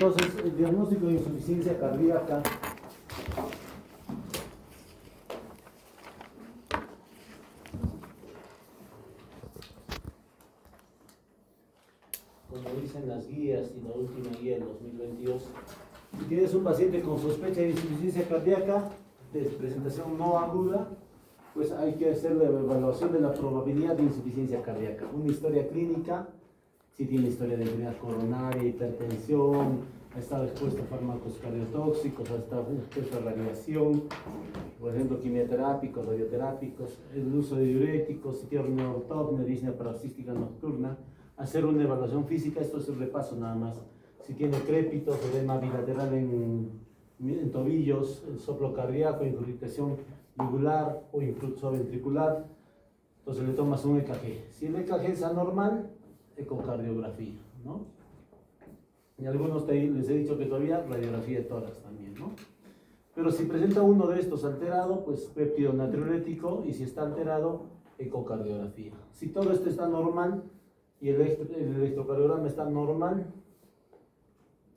entonces el diagnóstico de insuficiencia cardíaca. Como dicen las guías y la última guía del 2022, si tienes un paciente con sospecha de insuficiencia cardíaca, de presentación no aguda, pues hay que hacer la evaluación de la probabilidad de insuficiencia cardíaca. Una historia clínica, si tiene historia de enfermedad coronaria, hipertensión, ha estado expuesto a fármacos cardiotóxicos, ha estado expuesto a radiación, por ejemplo, quimioterápicos, radioterápicos, el uso de diuréticos, si tiene neurotóxica, disnea paroxística nocturna, hacer una evaluación física, esto es un repaso nada más. Si tiene crépitos, edema bilateral en tobillos, soplo cardíaco, incrustación yugular o incluso ventricular, entonces le tomas un EKG. Si el EKG es anormal, ecocardiografía, ¿no? Y algunos les he dicho que todavía radiografía de tórax también, ¿no? Pero si presenta uno de estos alterado, pues péptido natriurético, y si está alterado, ecocardiografía. Si todo esto está normal y el electrocardiograma está normal,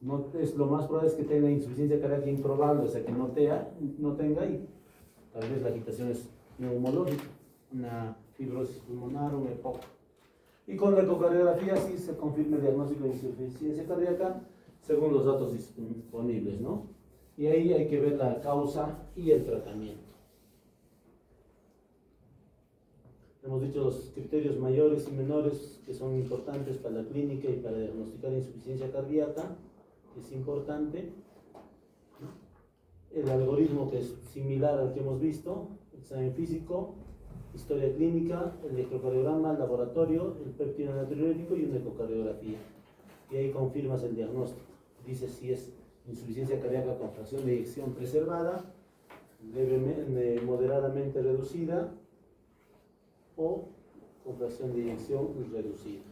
no es, lo más probable es que tenga insuficiencia cardíaca improbable, o sea que no tenga, y tal vez la agitación es neumológica, una fibrosis pulmonar, un EPOC. Y con la ecocardiografía sí se confirma el diagnóstico de insuficiencia cardíaca según los datos disponibles, ¿no? Y ahí hay que ver la causa y el tratamiento. Hemos dicho los criterios mayores y menores que son importantes para la clínica y para diagnosticar insuficiencia cardíaca, que es importante. El algoritmo que es similar al que hemos visto, examen físico, historia clínica, el electrocardiograma, el laboratorio, el péptido natriurético y una ecocardiografía. Y ahí confirmas el diagnóstico. Dice si es insuficiencia cardíaca con fracción de eyección preservada, moderadamente reducida o con fracción de eyección reducida.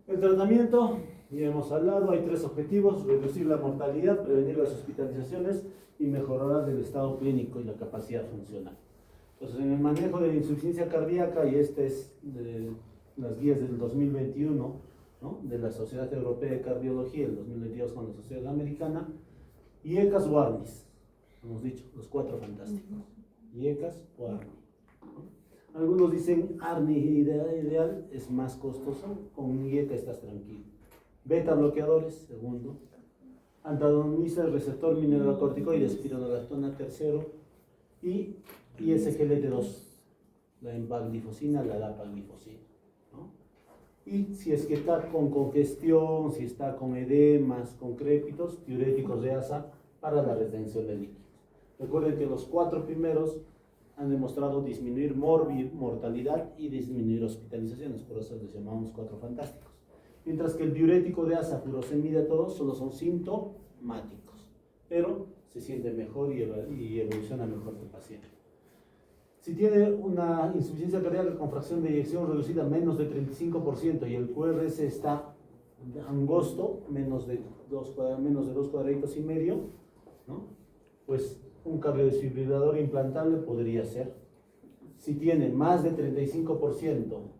El tratamiento, ya hemos hablado, hay tres objetivos: reducir la mortalidad, prevenir las hospitalizaciones y mejorar el estado clínico y la capacidad funcional. Entonces, en el manejo de la insuficiencia cardíaca, y este es de las guías del 2021, ¿no?, de la Sociedad Europea de Cardiología, el 2022 con la Sociedad Americana, IECAS o ARNIS, hemos dicho, los cuatro fantásticos, IECAS o ARNIS. Algunos dicen ARNI ideal es más costoso, con IECA estás tranquilo. Beta bloqueadores, segundo. Antagonista del receptor mineralocorticoide, espironolactona, tercero. Y SGLT2, la empaglifosina, la dapaglifosina, ¿no? Y si es que está con congestión, si está con edemas, con crépitos, diuréticos de ASA para la retención de líquidos. Recuerden que los cuatro primeros han demostrado disminuir mortalidad y disminuir hospitalizaciones, por eso les llamamos cuatro fantásticos. Mientras que el diurético de ASA, furosemida, todos solo son sintomáticos, pero se siente mejor y evoluciona mejor el paciente. Si tiene una insuficiencia cardíaca con fracción de eyección reducida menos de 35% y el QRS está angosto, menos de 2 cuadraditos y medio, ¿no?, pues un cardiodesfibrilador implantable podría ser. Si tiene más de 35%, ¿no?,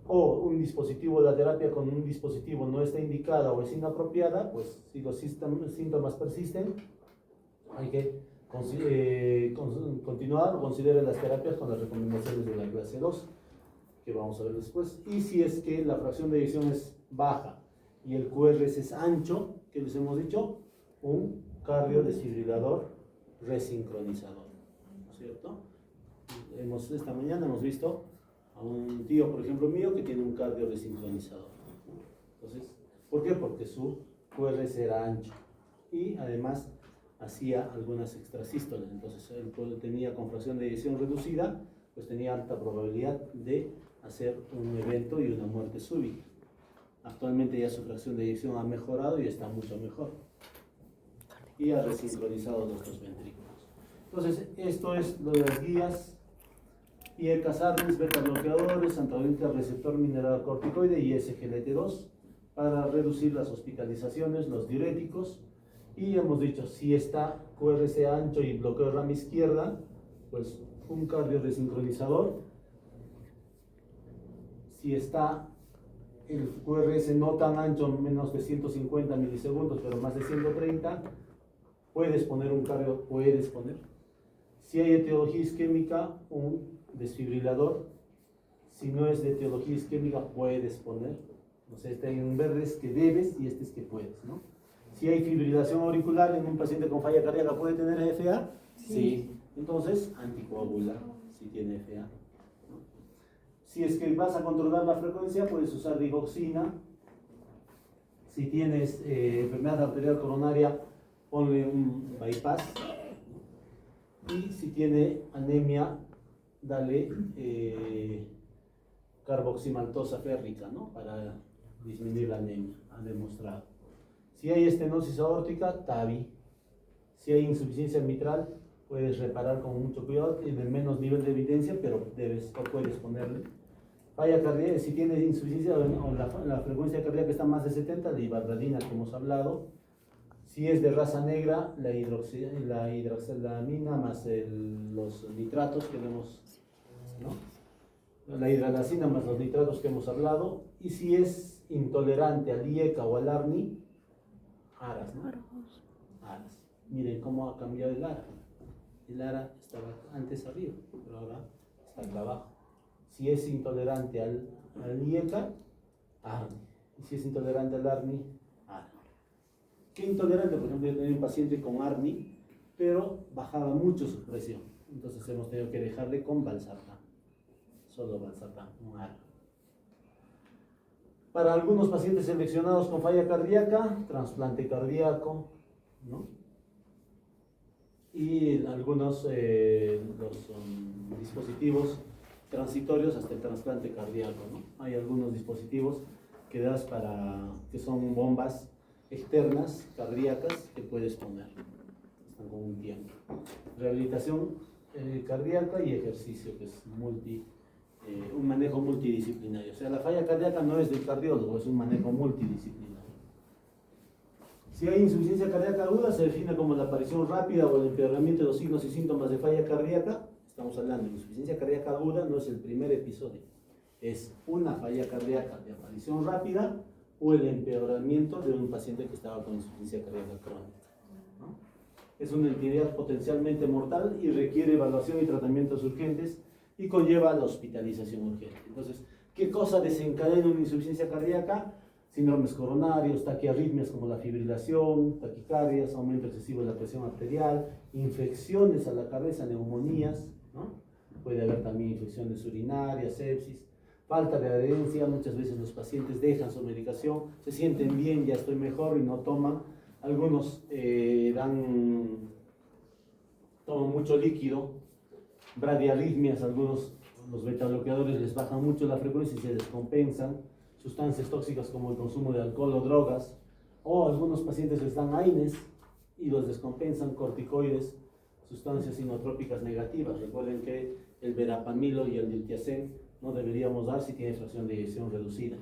o un dispositivo, la terapia con un dispositivo no está indicada o es inapropiada, pues si los síntomas persisten, hay que continuar o considerar las terapias con las recomendaciones de la clase 2, que vamos a ver después. Y si es que la fracción de eyección es baja y el QRS es ancho, que les hemos dicho, un cardiodesfibrilador resincronizador, ¿no es cierto? Esta mañana hemos visto a un tío, por ejemplo mío, que tiene un cardiodesincronizador. Entonces, ¿por qué? Porque su QRS era ancho y además hacía algunas extrasístoles. Entonces, él tenía con fracción de eyección reducida, pues tenía alta probabilidad de hacer un evento y una muerte súbita. Actualmente ya su fracción de eyección ha mejorado y está mucho mejor. Y ha resincronizado los dos ventrículos. Entonces, esto es lo de las guías. Y el casarnes, beta bloqueadores, antagonista al receptor mineral corticoide y SGLT2 para reducir las hospitalizaciones, los diuréticos. Y hemos dicho, si está QRS ancho y bloqueo de rama izquierda, pues un cardioresincronizador. Si está el QRS no tan ancho, menos de 150 milisegundos, pero más de 130, puedes poner un cardio, puedes poner. Si hay etiología isquémica, un desfibrilador. Si no es de etiología isquémica, puedes poner. O sea, este hay un verde es que debes y este es que puedes, ¿no? Si hay fibrilación auricular en un paciente con falla cardíaca, ¿puede tener FA? Sí. Entonces, anticoagula si tiene FA. Si es que vas a controlar la frecuencia, puedes usar digoxina. Si tienes enfermedad arterial coronaria, ponle un bypass. Y si tiene anemia, dale carboximaltosa férrica, ¿no? Para disminuir la anemia, han demostrado. Si hay estenosis aórtica, TAVI. Si hay insuficiencia mitral, puedes reparar con mucho cuidado, tiene menos nivel de evidencia, pero debes o puedes ponerle. Falla cardíaca, si tiene insuficiencia o la frecuencia cardíaca está más de 70, de ibardadina que hemos hablado. Si es de raza negra, la hidroxilamina más los nitratos que vemos, ¿no? La hidralacina más los nitratos que hemos hablado. Y si es intolerante al IECA o al ARNI, ARAS, ¿no? ARAS. Miren cómo ha cambiado el ARA. El ARA estaba antes arriba, pero ahora está acá abajo. Si es intolerante al IECA, ARNI. Y si es intolerante al ARNI, ARA. ¿Qué intolerante? Por ejemplo, yo tenía un paciente con ARNI, pero bajaba mucho su presión. Entonces hemos tenido que dejarle con valsartán. Solo valsartán, un ARA. Para algunos pacientes seleccionados con falla cardíaca, trasplante cardíaco, ¿no? Y algunos dispositivos transitorios hasta el trasplante cardíaco, ¿no? Hay algunos dispositivos que das que son bombas externas cardíacas que puedes poner. Están con un tiempo. Rehabilitación cardíaca y ejercicio, que es un manejo multidisciplinario. O sea, la falla cardíaca no es del cardiólogo, es un manejo multidisciplinario. Si hay insuficiencia cardíaca aguda, se define como la aparición rápida o el empeoramiento de los signos y síntomas de falla cardíaca. Estamos hablando de insuficiencia cardíaca aguda, no es el primer episodio. Es una falla cardíaca de aparición rápida o el empeoramiento de un paciente que estaba con insuficiencia cardíaca crónica, ¿no? Es una entidad potencialmente mortal y requiere evaluación y tratamientos urgentes y conlleva la hospitalización urgente. Entonces, ¿qué cosa desencadena una insuficiencia cardíaca? Síndromes coronarios, taquiarritmias como la fibrilación, taquicardias, aumento excesivo de la presión arterial, infecciones a la cabeza, neumonías, ¿no? Puede haber también infecciones urinarias, sepsis, falta de adherencia. Muchas veces los pacientes dejan su medicación, se sienten bien, ya estoy mejor y no toman. Algunos toman mucho líquido, bradiarritmias, los betabloqueadores les bajan mucho la frecuencia y se descompensan. Sustancias tóxicas como el consumo de alcohol o drogas, o algunos pacientes les dan AINES y los descompensan, corticoides, sustancias inotrópicas negativas. Recuerden que el verapamilo y el diltiazem no deberíamos dar si tiene fracción de eyección reducida.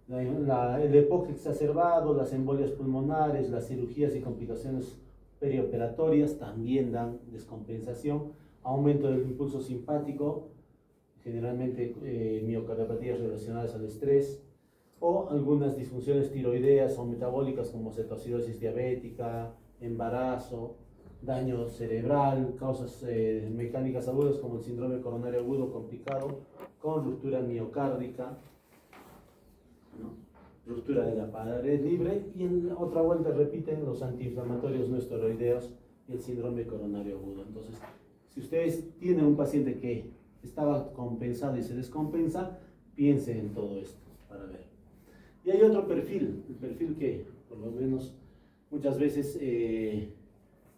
El EPOC exacerbado, las embolias pulmonares, las cirugías y complicaciones perioperatorias también dan descompensación, aumento del impulso simpático, generalmente miocardiopatías relacionadas al estrés, o algunas disfunciones tiroideas o metabólicas como cetoacidosis diabética, embarazo, daño cerebral, causas mecánicas agudas como el síndrome coronario agudo complicado con ruptura miocárdica, ¿no? Ruptura de la pared libre, y en otra vuelta repiten los antiinflamatorios no esteroideos y el síndrome coronario agudo. Entonces, si ustedes tienen un paciente que estaba compensado y se descompensa, piensen en todo esto para ver. Y hay otro perfil, el perfil que por lo menos muchas veces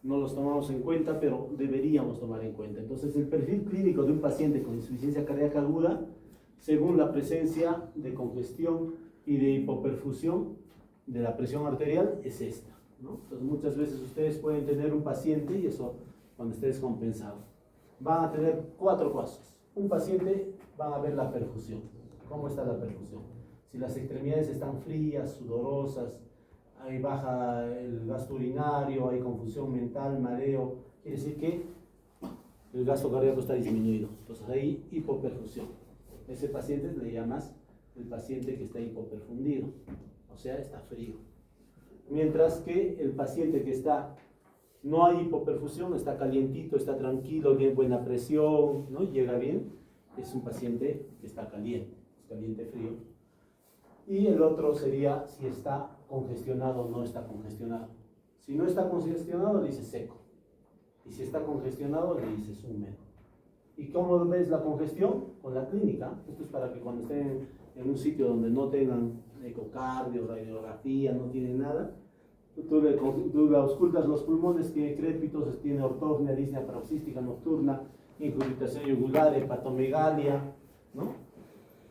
no los tomamos en cuenta, pero deberíamos tomar en cuenta. Entonces, el perfil clínico de un paciente con insuficiencia cardíaca aguda, según la presencia de congestión y de hipoperfusión de la presión arterial es esta, ¿no? Entonces muchas veces ustedes pueden tener un paciente, y eso cuando esté descompensado, van a tener 4 cosas. Un paciente va a ver la perfusión. ¿Cómo está la perfusión? Si las extremidades están frías, sudorosas, hay baja el gasto urinario, hay confusión mental, mareo, quiere decir que el gasto cardíaco está disminuido. Entonces hay hipoperfusión. Ese paciente le llamas el paciente que está hipoperfundido, o sea, está frío. Mientras que el paciente que está, no hay hipoperfusión, está calientito, está tranquilo, bien buena presión, ¿no? Llega bien, es un paciente que está caliente, es caliente frío. Y el otro sería si está congestionado o no está congestionado. Si no está congestionado, le dices seco. Y si está congestionado, le dices húmedo. ¿Y cómo ves la congestión? Con la clínica. Esto es para que cuando estén en un sitio donde no tengan ecocardio, radiografía, no tienen nada, tú le auscultas los pulmones, que crépitos tiene, ortopnea, disnea paroxística nocturna, incuritación yugular, hepatomegalia, ¿no?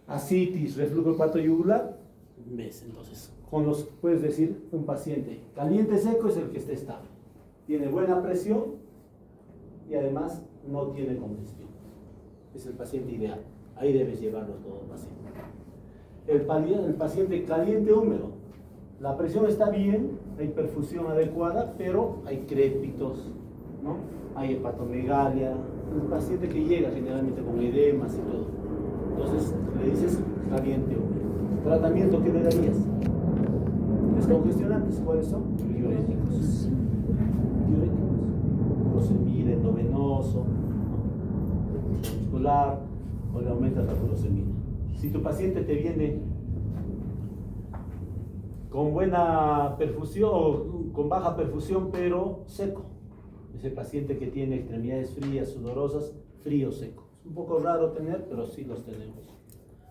Ascitis, reflujo hepatoyugular. ¿Ves? Entonces, puedes decir un paciente caliente seco es el que está estable, tiene buena presión y además no tiene congestión. Es el paciente ideal. Ahí debes llevarlo todo el paciente. El paciente caliente húmedo, la presión está bien, hay perfusión adecuada, pero hay crépitos, ¿no? Hay hepatomegalia. El paciente que llega generalmente con edemas y todo. Entonces le dices caliente húmedo. ¿Tratamiento qué le darías? Descongestionantes, ¿cuáles son? Diuréticos. Furosemida, endovenoso, ¿no? Muscular, o le aumentas la furosemida. Si tu paciente te viene con buena perfusión o con baja perfusión pero seco, ese paciente que tiene extremidades frías, sudorosas, frío seco. Es un poco raro tener, pero sí los tenemos.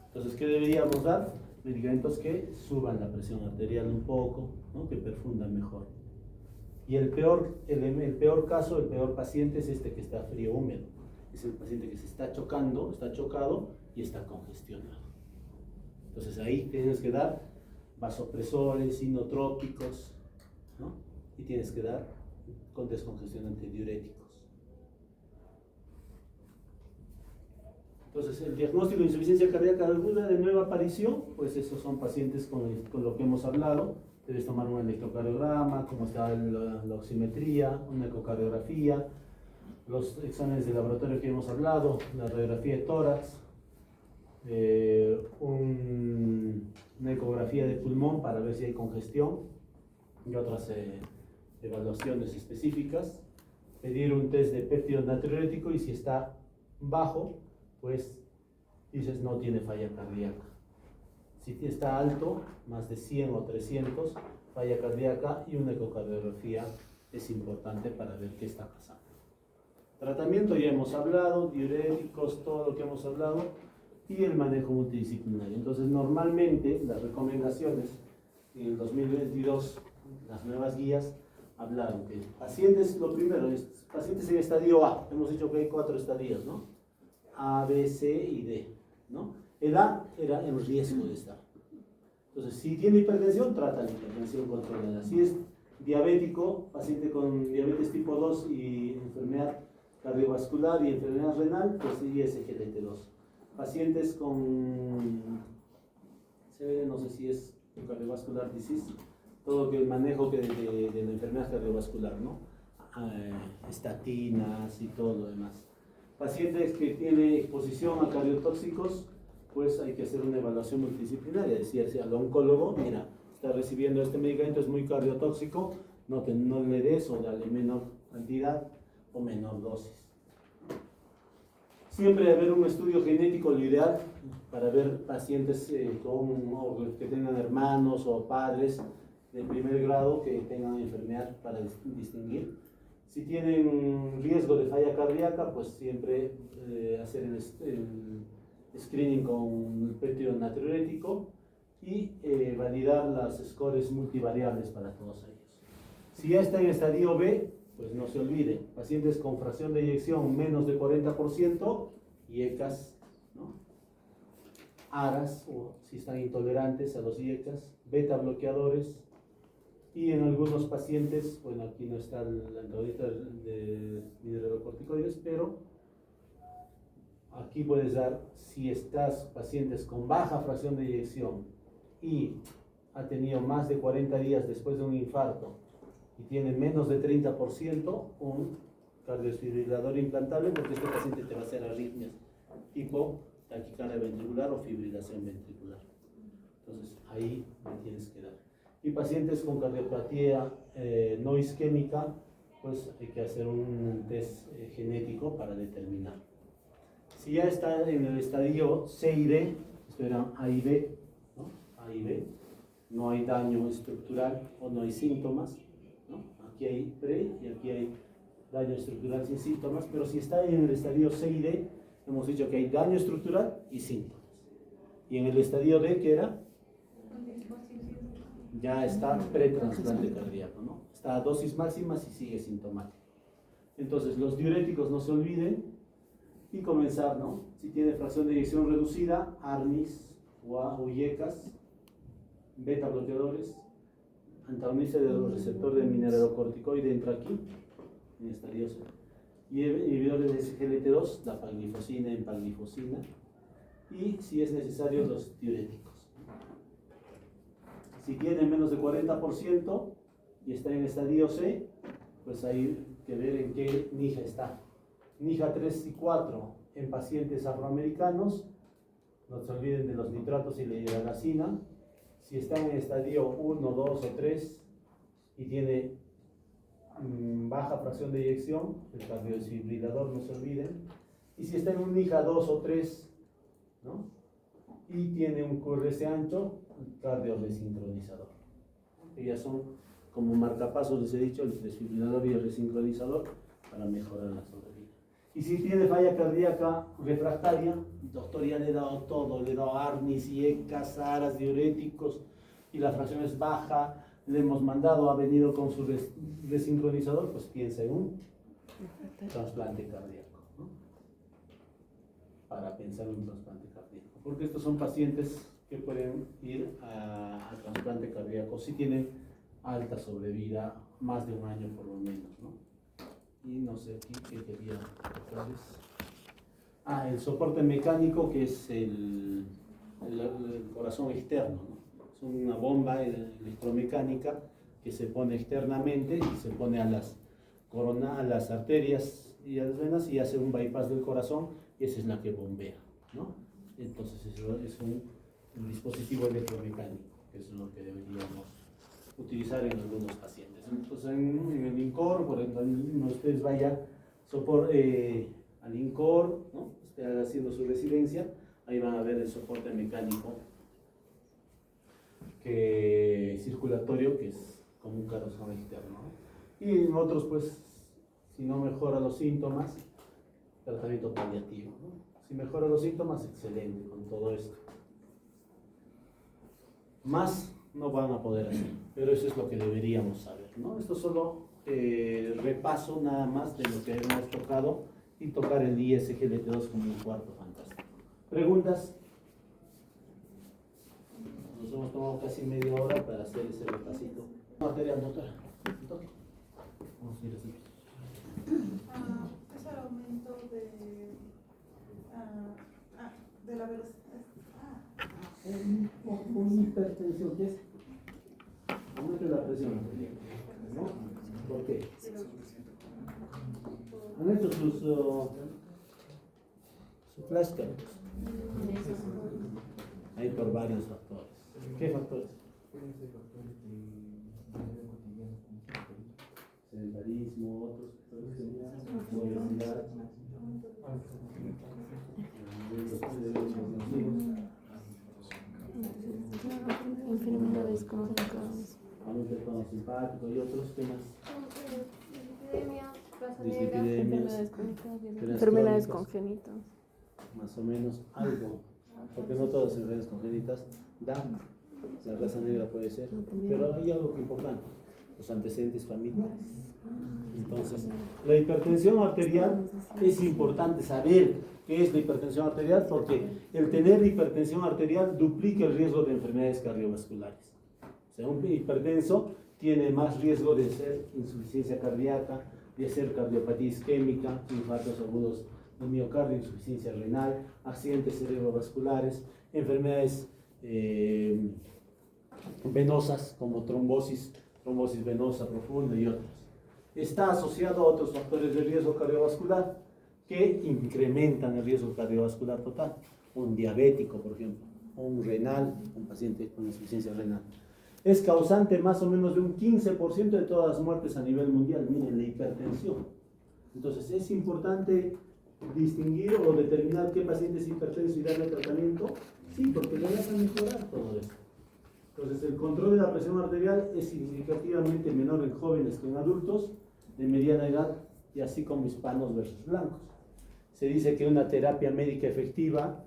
Entonces, ¿qué deberíamos dar? Medicamentos que suban la presión arterial un poco, ¿no? Que perfundan mejor. Y el peor caso, el peor paciente es este que está frío húmedo. Es el paciente que se está chocando, está chocado y está congestionado. Entonces ahí tienes que dar vasopresores, inotrópicos, ¿no? Y tienes que dar con descongestionantes diuréticos. Entonces, el diagnóstico de insuficiencia cardíaca aguda de nueva aparición, pues esos son pacientes con lo que hemos hablado. Debes tomar un electrocardiograma, cómo está la oximetría, una ecocardiografía, los exámenes de laboratorio que hemos hablado, la radiografía de tórax, una ecografía de pulmón para ver si hay congestión y otras evaluaciones específicas, pedir un test de péptido natriurético y si está bajo, pues dices no tiene falla cardíaca. Si está alto, más de 100 o 300, falla cardíaca y una ecocardiografía es importante para ver qué está pasando. Tratamiento ya hemos hablado, diuréticos, todo lo que hemos hablado, y el manejo multidisciplinario. Entonces, normalmente las recomendaciones en el 2022, las nuevas guías, hablaron que pacientes, lo primero es pacientes en estadio A, hemos dicho que hay 4 estadios, ¿no? A, B, C y D, ¿no? El A era el riesgo de estar. Entonces, si tiene hipertensión, trata la hipertensión controlada. Si es diabético, paciente con diabetes tipo 2 y enfermedad cardiovascular y enfermedad renal, pues sí, SGLT2. Pacientes con, no sé si es cardiovascular disease, todo el manejo de la enfermedad cardiovascular, ¿no? Estatinas y todo lo demás. Pacientes que tienen exposición a cardiotóxicos, pues hay que hacer una evaluación multidisciplinaria, decirse al oncólogo, mira, está recibiendo este medicamento, es muy cardiotóxico, no le des o dale menor cantidad o menor dosis. Siempre haber un estudio genético, lo ideal, para ver pacientes que tengan hermanos o padres de primer grado que tengan enfermedad para distinguir. Si tienen riesgo de falla cardíaca, pues siempre hacer el screening con el péptido natriurético y validar las scores multivariables para todos ellos. Si ya está en estadio B, pues no se olvide, pacientes con fracción de eyección menos de 40% y ECAS, ¿no? ARAS, o si están intolerantes a los IECAS, beta bloqueadores, y en algunos pacientes, bueno, aquí no está la antagonista de mineralocorticoides, pero aquí puedes dar, si estás pacientes con baja fracción de eyección y ha tenido más de 40 días después de un infarto y tiene menos de 30%, un cardiodesfibrilador implantable, porque este paciente te va a hacer arritmias tipo taquicardia ventricular o fibrilación ventricular. Entonces ahí me tienes que dar. Y pacientes con cardiopatía no isquémica, pues hay que hacer un test genético para determinar. Si ya está en el estadio C y D, esto era A y B, ¿no? A y B, no hay daño estructural o no hay síntomas, ¿no? Aquí hay pre y aquí hay daño estructural sin síntomas, pero si está en el estadio C y D, hemos dicho que hay daño estructural y síntomas. Y en el estadio D, ¿qué era? Ya está pretransplante cardíaco, ¿no? Está a dosis máximas y sigue sintomático. Entonces, los diuréticos no se olviden y comenzar, ¿no? Si tiene fracción de eyección reducida, ARNIs o IECAS, beta bloqueadores, antagonista del receptor de mineralocorticoide entra aquí, en estadio C. Y inhibidores de SGLT2, la paglifosina, empaglifosina, y si es necesario, los diuréticos. Si tiene menos de 40% y está en estadio C, pues hay que ver en qué NIJA está. NIJA 3 y 4 en pacientes afroamericanos, no se olviden de los nitratos y la hidralazina. Si está en estadio 1, 2 o 3 y tiene baja fracción de eyección, el cardiodesfibrilador, no se olviden. Y si está en un NIJA 2 o 3, ¿no? Y tiene un QRS ancho, cardioresincronizador. Ellas son como marcapasos, les he dicho, el desfibrilador y el resincronizador para mejorar la sobrevida. Y si tiene falla cardíaca refractaria, el doctor ya le ha dado todo, le ha dado ARNIS, IECAS, ARAS, diuréticos, y la fracción es baja, le hemos mandado, ha venido con su resincronizador, pues piensa en un trasplante cardíaco, ¿no? Para pensar en un trasplante cardíaco, porque estos son pacientes que pueden ir a trasplante cardíaco si tienen alta sobrevida, más de un año por lo menos, ¿no? Y no sé aquí qué quería mostrarles. El soporte mecánico, que es el corazón externo, ¿no? Es una bomba electromecánica que se pone externamente y se pone a las arterias y a las venas y hace un bypass del corazón, y esa es la que bombea, ¿no? Entonces eso es un dispositivo electromecánico, que es lo que deberíamos utilizar en algunos pacientes. Entonces en el INCOR, por ejemplo, ustedes vayan al INCOR, ¿no? Estén haciendo su residencia, ahí van a ver el soporte mecánico circulatorio, que es como un corazón externo, ¿no? Y en otros, pues, si no mejora los síntomas, tratamiento paliativo, ¿no? Si mejora los síntomas, excelente con todo esto. Más no van a poder hacer, pero eso es lo que deberíamos saber, ¿no? Esto solo repaso nada más de lo que hemos tocado, y tocar el ISGLT2 como un cuarto fantástico. ¿Preguntas? Nos hemos tomado casi media hora para hacer ese repasito. Material, doctora. Vamos a ir así. Es el aumento de la velocidad. Un hipertensión, ¿qué es? Aumento de la presión, ¿no? ¿Por qué? Han hecho su flashcard. Hay por varios factores. ¿Qué factores? Sedentarismo, otros factores, obesidad, enfermedades crónicas, aumento del tono simpático y otros temas. enfermedades crónicas, enfermedades congénitas. Más o menos algo, porque no todas las enfermedades congénitas dan. La raza negra puede ser, pero hay algo importante. los antecedentes familiares. Entonces, la hipertensión arterial es importante saber qué es la hipertensión arterial, porque el tener hipertensión arterial duplica el riesgo de enfermedades cardiovasculares. O sea, un hipertenso tiene más riesgo de hacer insuficiencia cardíaca, de hacer cardiopatía isquémica, infartos agudos del miocardio, insuficiencia renal, accidentes cerebrovasculares, enfermedades venosas como trombosis venosa profunda y otras. Está asociado a otros factores de riesgo cardiovascular que incrementan el riesgo cardiovascular total. Un diabético, por ejemplo, o un renal, un paciente con insuficiencia renal. Es causante más o menos de un 15% de todas las muertes a nivel mundial. Miren, la hipertensión. Entonces, es importante distinguir o determinar qué paciente es hipertenso y darle tratamiento. Sí, porque le vas a mejorar todo esto. Entonces, el control de la presión arterial es significativamente menor en jóvenes que en adultos de mediana edad, y así como hispanos versus blancos. Se dice que una terapia médica efectiva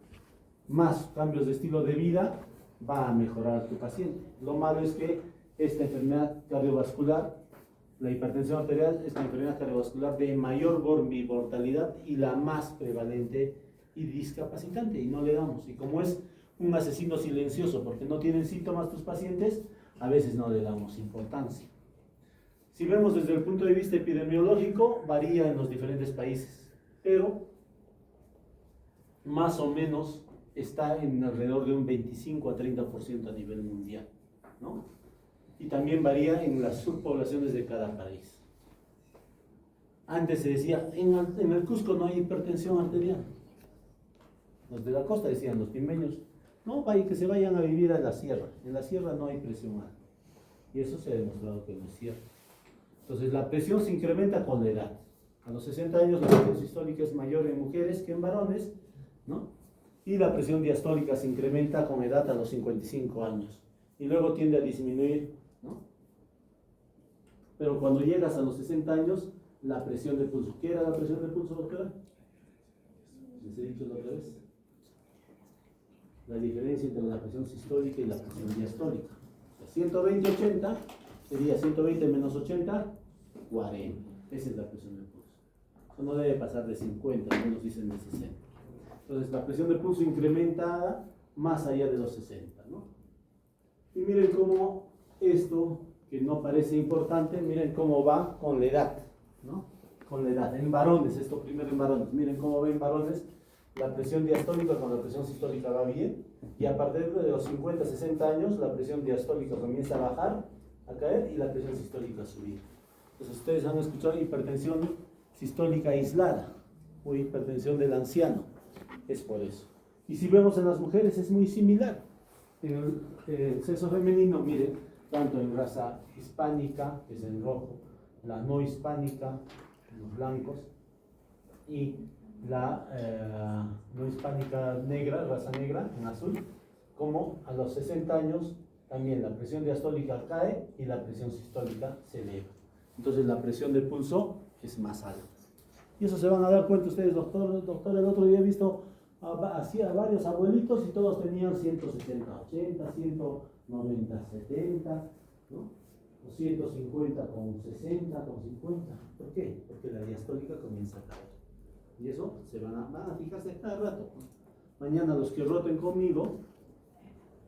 más cambios de estilo de vida va a mejorar a tu paciente. Lo malo es que esta enfermedad cardiovascular, la hipertensión arterial, es la enfermedad cardiovascular de mayor mortalidad y la más prevalente y discapacitante, y no le damos. Y como es un asesino silencioso porque no tienen síntomas tus pacientes, a veces no le damos importancia. Si vemos desde el punto de vista epidemiológico, varía en los diferentes países, pero más o menos está en alrededor de un 25 a 30% a nivel mundial, ¿no? Y también varía en las subpoblaciones de cada país. Antes se decía, en el Cusco no hay hipertensión arterial. Los de la costa decían, los pimeños, no, que se vayan a vivir a la sierra. En la sierra no hay presión alta. Y eso se ha demostrado que no es cierto. Entonces, la presión se incrementa con la edad. A los 60 años la presión sistólica es mayor en mujeres que en varones, ¿no? Y la presión diastólica se incrementa con edad a los 55 años. Y luego tiende a disminuir, ¿no? Pero cuando llegas a los 60 años, la presión de pulso. ¿Qué era la presión de pulso, doctora? ¿Les he dicho la otra vez? La diferencia entre la presión sistólica y la presión diastólica. O sea, 120-80 sería 120 menos 80, 40. Esa es la presión de pulso. Eso no debe pasar de 50, algunos dicen de 60. Entonces, la presión de pulso incrementada más allá de los 60, ¿no? Y miren cómo esto, que no parece importante, miren cómo va con la edad, ¿no? Con la edad. En varones, esto primero en varones. Miren cómo ven varones. La presión diastólica con la presión sistólica va bien, y a partir de los 50, 60 años la presión diastólica comienza a bajar, a caer, y la presión sistólica a subir. Entonces ustedes han escuchado hipertensión sistólica aislada o hipertensión del anciano, es por eso. Y si vemos en las mujeres es muy similar. En el sexo femenino, miren, tanto en raza hispánica, que es en rojo, la no hispánica, los blancos, y la no hispánica negra, raza negra, en azul, como a los 60 años también la presión diastólica cae y la presión sistólica se eleva. Entonces la presión de pulso es más alta. Y eso se van a dar cuenta ustedes, doctor, el otro día he visto a varios abuelitos y todos tenían 160, 80, 190, 70, ¿no? O 150 con 60, con 50. ¿Por qué? Porque la diastólica comienza a caer. Y eso se van a fijarse cada rato. Mañana los que roten conmigo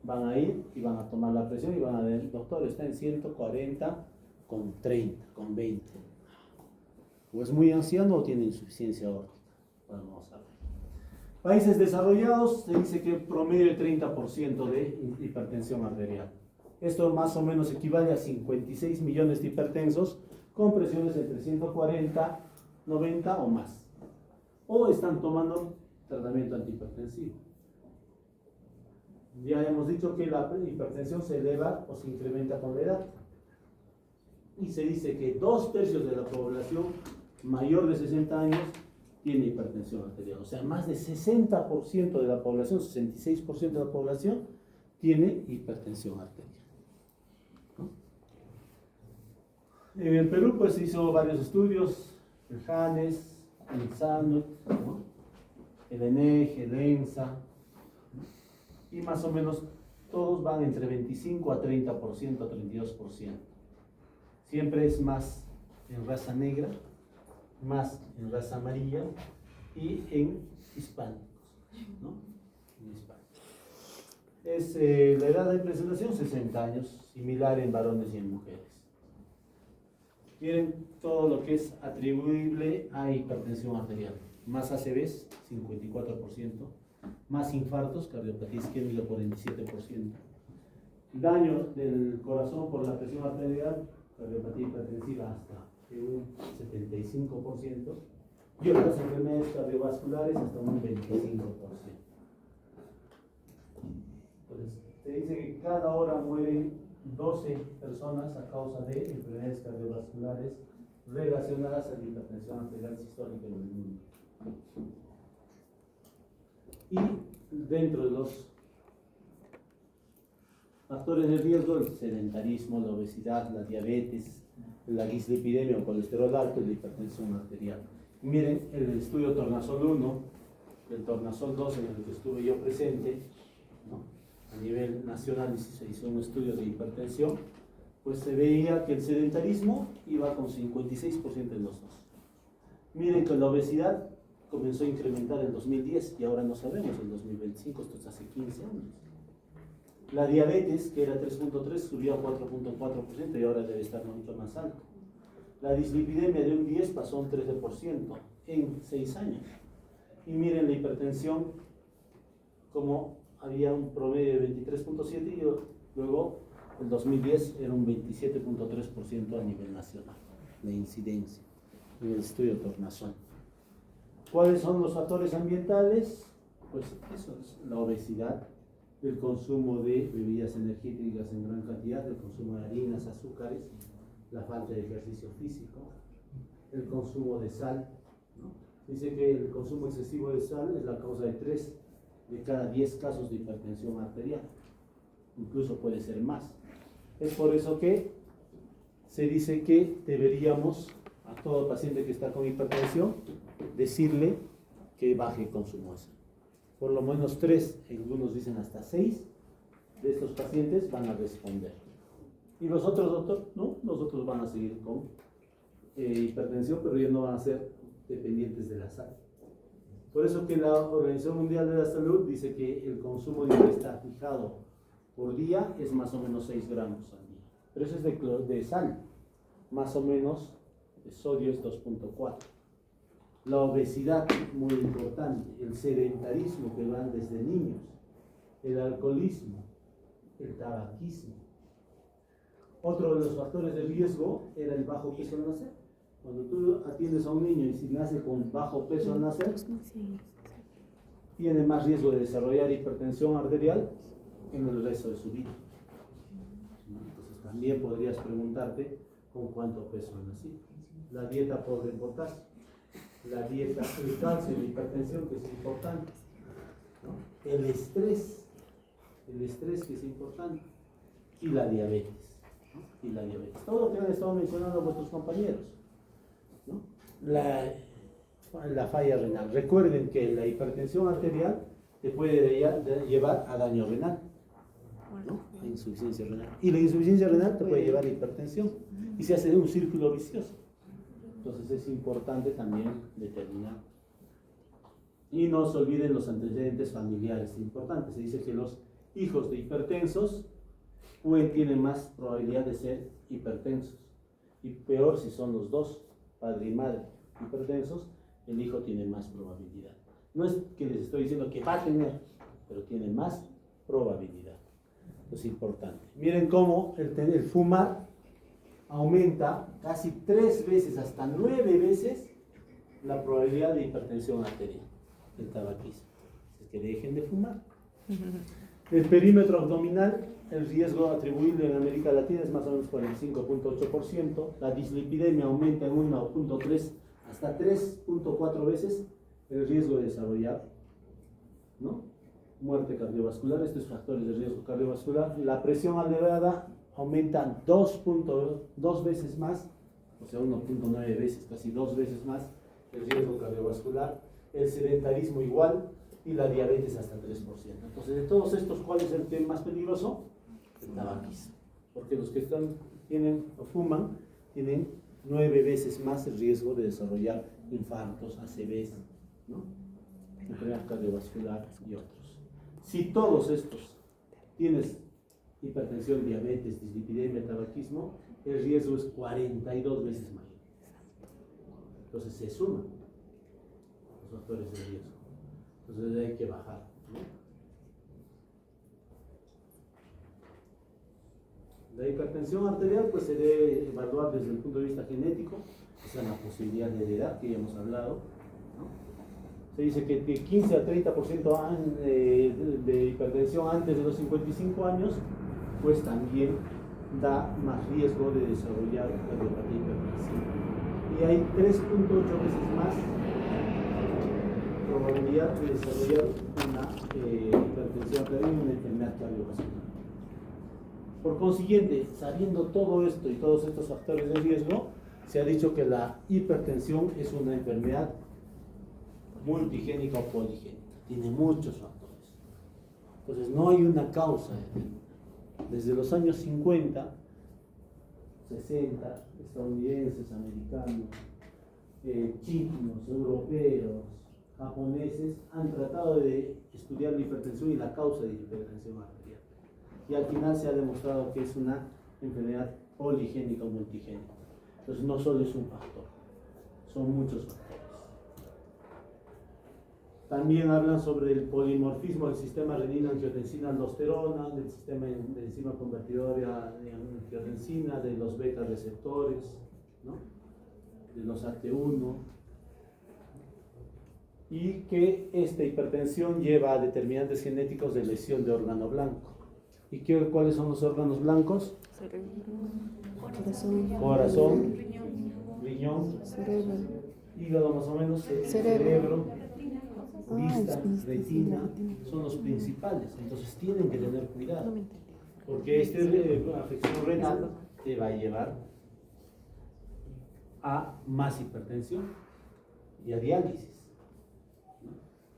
van a ir y van a tomar la presión y van a decir, doctor, está en 140 con 30, con 20. O es muy anciano o tiene insuficiencia aórtica. Vamos a ver. Países desarrollados se dice que promedio de 30% de hipertensión arterial. Esto más o menos equivale a 56 millones de hipertensos con presiones entre 140, 90 o más. O están tomando tratamiento antihipertensivo. Ya hemos dicho que la hipertensión se eleva o se incrementa con la edad. Y se dice que 2/3 de la población mayor de 60 años tiene hipertensión arterial. O sea, más de 60% de la población, 66% de la población tiene hipertensión arterial. ¿No? En el Perú pues se hizo varios estudios, el Janes, el SANUT, ¿no? El ENEG, el ENSA, ¿no? Y más o menos todos van entre 25 a 30%, a 32%. Siempre es más en raza negra, más en raza amarilla y en hispánicos, ¿no? En hispánicos. La edad de presentación, 60 años, similar en varones y en mujeres. Miren todo lo que es atribuible a hipertensión arterial. Más ACVs, 54%, más infartos, cardiopatía isquémica por 27%, daño del corazón por la presión arterial, cardiopatía hipertensiva hasta un 75%, y otras enfermedades cardiovasculares hasta un 25%. Entonces, se dice que cada hora mueren 12 personas a causa de enfermedades cardiovasculares relacionadas a la hipertensión arterial sistólica en el mundo. Y dentro de los factores de riesgo, el sedentarismo, la obesidad, la diabetes, la dislipidemia o colesterol alto y la hipertensión arterial. Miren el estudio Tornasol 1, el Tornasol 2 en el que estuve yo presente, ¿no? A nivel nacional se hizo un estudio de hipertensión, pues se veía que el sedentarismo iba con 56% en los dos. Miren que la obesidad comenzó a incrementar en 2010 y ahora no sabemos en 2025, esto es hace 15 años. La diabetes, que era 3.3, subió a 4.4% y ahora debe estar mucho más alto. La dislipidemia de un 10 pasó a un 13% en 6 años. Y miren la hipertensión, como había un promedio de 23.7 y luego en 2010 era un 27.3% a nivel nacional de incidencia en el estudio Tornasol. ¿Cuáles son los factores ambientales? Pues eso es la obesidad, el consumo de bebidas energéticas en gran cantidad, el consumo de harinas, azúcares, la falta de ejercicio físico, el consumo de sal, ¿no? Dice que el consumo excesivo de sal es la causa de 3 de cada 10 casos de hipertensión arterial, incluso puede ser más. Es por eso que se dice que deberíamos a todo paciente que está con hipertensión decirle que baje el consumo de sal. Por lo menos 3, algunos dicen hasta 6 de estos pacientes van a responder. Y los otros, doctor, no, los otros van a seguir con hipertensión, pero ya no van a ser dependientes de la sal. Por eso que la Organización Mundial de la Salud dice que el consumo de ingesta fijado por día es más o menos 6 gramos al día. Pero eso es de sal, más o menos de sodio es 2.4. La obesidad, muy importante, el sedentarismo que van desde niños, el alcoholismo, el tabaquismo. Otro de los factores de riesgo era el bajo peso al nacer. Cuando tú atiendes a un niño y si nace con bajo peso al nacer, tiene más riesgo de desarrollar hipertensión arterial en el resto de su vida. Entonces también podrías preguntarte con cuánto peso ha nacido. La dieta pobre en potasio, la dieta, el calcio y la hipertensión, que es importante, ¿no? El estrés que es importante, y la diabetes, ¿no? Y la diabetes. Todo lo que han estado mencionando vuestros compañeros, ¿no? La falla renal. Recuerden que la hipertensión arterial te puede llevar a daño renal, ¿no? A insuficiencia renal. Y la insuficiencia renal te puede llevar a hipertensión. Y se hace un círculo vicioso. Entonces es importante también determinar. Y no se olviden los antecedentes familiares importantes. Se dice que los hijos de hipertensos tienen más probabilidad de ser hipertensos. Y peor si son los dos, padre y madre, hipertensos, el hijo tiene más probabilidad. No es que les estoy diciendo que va a tener, pero tiene más probabilidad. Eso es importante. Miren cómo el fumar aumenta casi 3 veces, hasta 9 veces la probabilidad de hipertensión arterial, el tabaquismo. Es que dejen de fumar. El perímetro abdominal, el riesgo atribuible en América Latina es más o menos 45.8%. La dislipidemia aumenta en 1.3 hasta 3.4 veces el riesgo de desarrollar, ¿no?, muerte cardiovascular. Estos factores de riesgo cardiovascular. La presión elevada aumenta 2 veces más, o sea 1.9 veces, casi 2 veces más el riesgo cardiovascular. El sedentarismo igual, y la diabetes hasta 3%. Entonces, de todos estos, ¿cuál es el más peligroso? El tabaquismo. Porque los que tienen o fuman tienen 9 veces más el riesgo de desarrollar infartos, ACVs, ¿no? Enfermedad cardiovascular y otros. Si todos estos tienes hipertensión, diabetes, dislipidemia, tabaquismo, el riesgo es 42 veces mayor. Entonces se suman los factores de riesgo. Entonces hay que bajar, ¿no? La hipertensión arterial pues se debe evaluar desde el punto de vista genético, esa es la posibilidad de heredad que ya hemos hablado, ¿no? Se dice que de 15 a 30% de hipertensión antes de los 55 años, pues también da más riesgo de desarrollar cardiopatía hipertensiva. Y hay 3.8 veces más probabilidad de desarrollar una hipertensión arterial y una enfermedad cardiovascular. Por consiguiente, sabiendo todo esto y todos estos factores de riesgo, se ha dicho que la hipertensión es una enfermedad multigénica o poligénica. Tiene muchos factores. Entonces, no hay una causa. Desde los años 50, 60, estadounidenses, americanos, chinos, europeos, japoneses, han tratado de estudiar la hipertensión y la causa de la hipertensión arterial. Y al final se ha demostrado que es una enfermedad poligénica o multigénica. Entonces no solo es un factor, son muchos factores. También hablan sobre el polimorfismo del sistema renina-angiotensina-aldosterona, del sistema de enzima convertidora de angiotensina, de los beta receptores, ¿no? De los AT1, y que esta hipertensión lleva a determinantes genéticos de lesión de órgano blanco. ¿Y cuáles son los órganos blancos? Corazón, riñón, hígado más o menos, cerebro, vista, retina, son los principales. Entonces tienen que tener cuidado, porque esta afección renal te va a llevar a más hipertensión y a diálisis.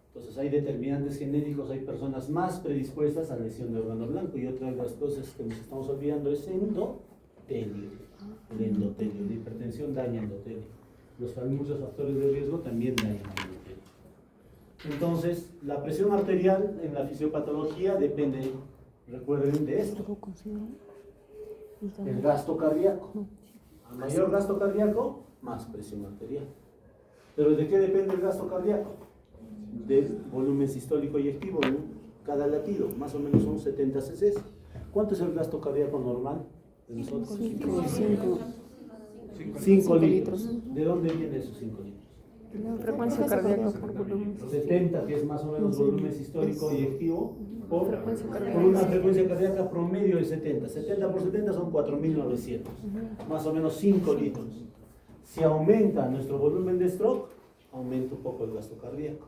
Entonces hay determinantes genéticos, hay personas más predispuestas a lesión de órgano blanco, y otra de las cosas que nos estamos olvidando es endotelio. El endotelio, la hipertensión daña endotelio. Muchos factores de riesgo también dañan endotelio. Entonces, la presión arterial en la fisiopatología depende, recuerden, de esto. El gasto cardíaco. A mayor gasto cardíaco, más presión arterial. ¿Pero de qué depende el gasto cardíaco? Del volumen sistólico y activo en cada latido, más o menos son 70 cc. ¿Cuánto es el gasto cardíaco normal de nosotros? 5 litros. ¿De dónde vienen esos 5 litros? La frecuencia cardíaca por volumen. 70, que es más o menos volumen sistólico y activo, por una frecuencia cardíaca promedio de 70. 70 por 70 son 4.900, más o menos 5 litros. Si aumenta nuestro volumen de stroke, aumenta un poco el gasto cardíaco.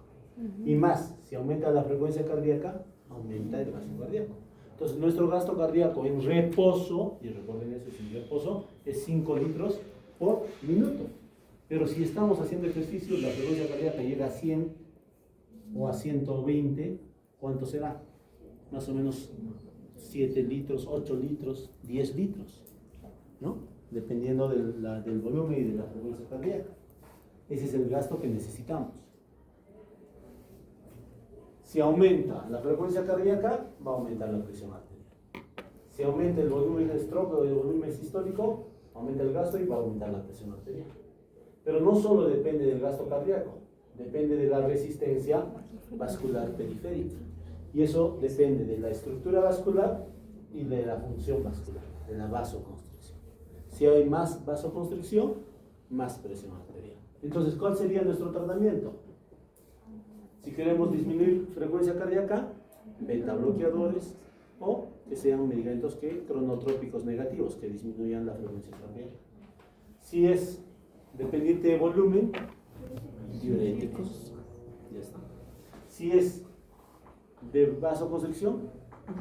Y más, si aumenta la frecuencia cardíaca, aumenta el gasto cardíaco. Entonces, nuestro gasto cardíaco en reposo, y recuerden eso, es en reposo, es 5 litros por minuto. Pero si estamos haciendo ejercicio, la frecuencia cardíaca llega a 100 o a 120, ¿cuánto será? Más o menos 7 litros, 8 litros, 10 litros, ¿no? Dependiendo del volumen y de la frecuencia cardíaca. Ese es el gasto que necesitamos. Si aumenta la frecuencia cardíaca, va a aumentar la presión arterial. Si aumenta el volumen de stroke o el volumen sistólico, aumenta el gasto y va a aumentar la presión arterial. Pero no solo depende del gasto cardíaco, depende de la resistencia vascular periférica. Y eso depende de la estructura vascular y de la función vascular, de la vasoconstricción. Si hay más vasoconstricción, más presión arterial. Entonces, ¿cuál sería nuestro tratamiento? Si queremos disminuir frecuencia cardíaca, beta bloqueadores, o que sean medicamentos cronotrópicos negativos, que disminuyan la frecuencia cardíaca. Si es dependiente de volumen, diuréticos, ya está. Si es de vasoconstricción,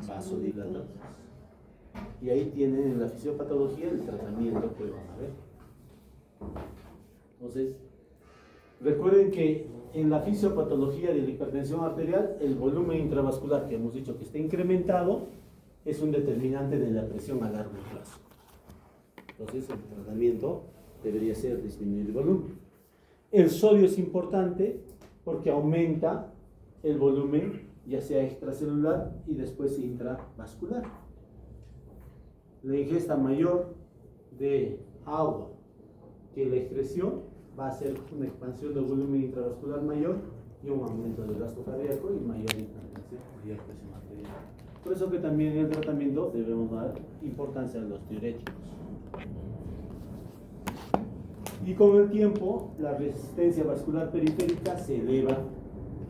vasodilatadores. Y ahí tienen en la fisiopatología el tratamiento que van a ver. Entonces, recuerden que en la fisiopatología de la hipertensión arterial, el volumen intravascular que hemos dicho que está incrementado es un determinante de la presión a largo plazo. Entonces el tratamiento debería ser disminuir el volumen. El sodio es importante porque aumenta el volumen, ya sea extracelular y después intravascular. La ingesta mayor de agua que la excreción va a hacer una expansión del volumen intravascular mayor y un aumento del gasto cardíaco y mayor hipertensión, mayor presión arterial. Por eso que también en el tratamiento debemos dar importancia a los diuréticos. Y con el tiempo, la resistencia vascular periférica se eleva,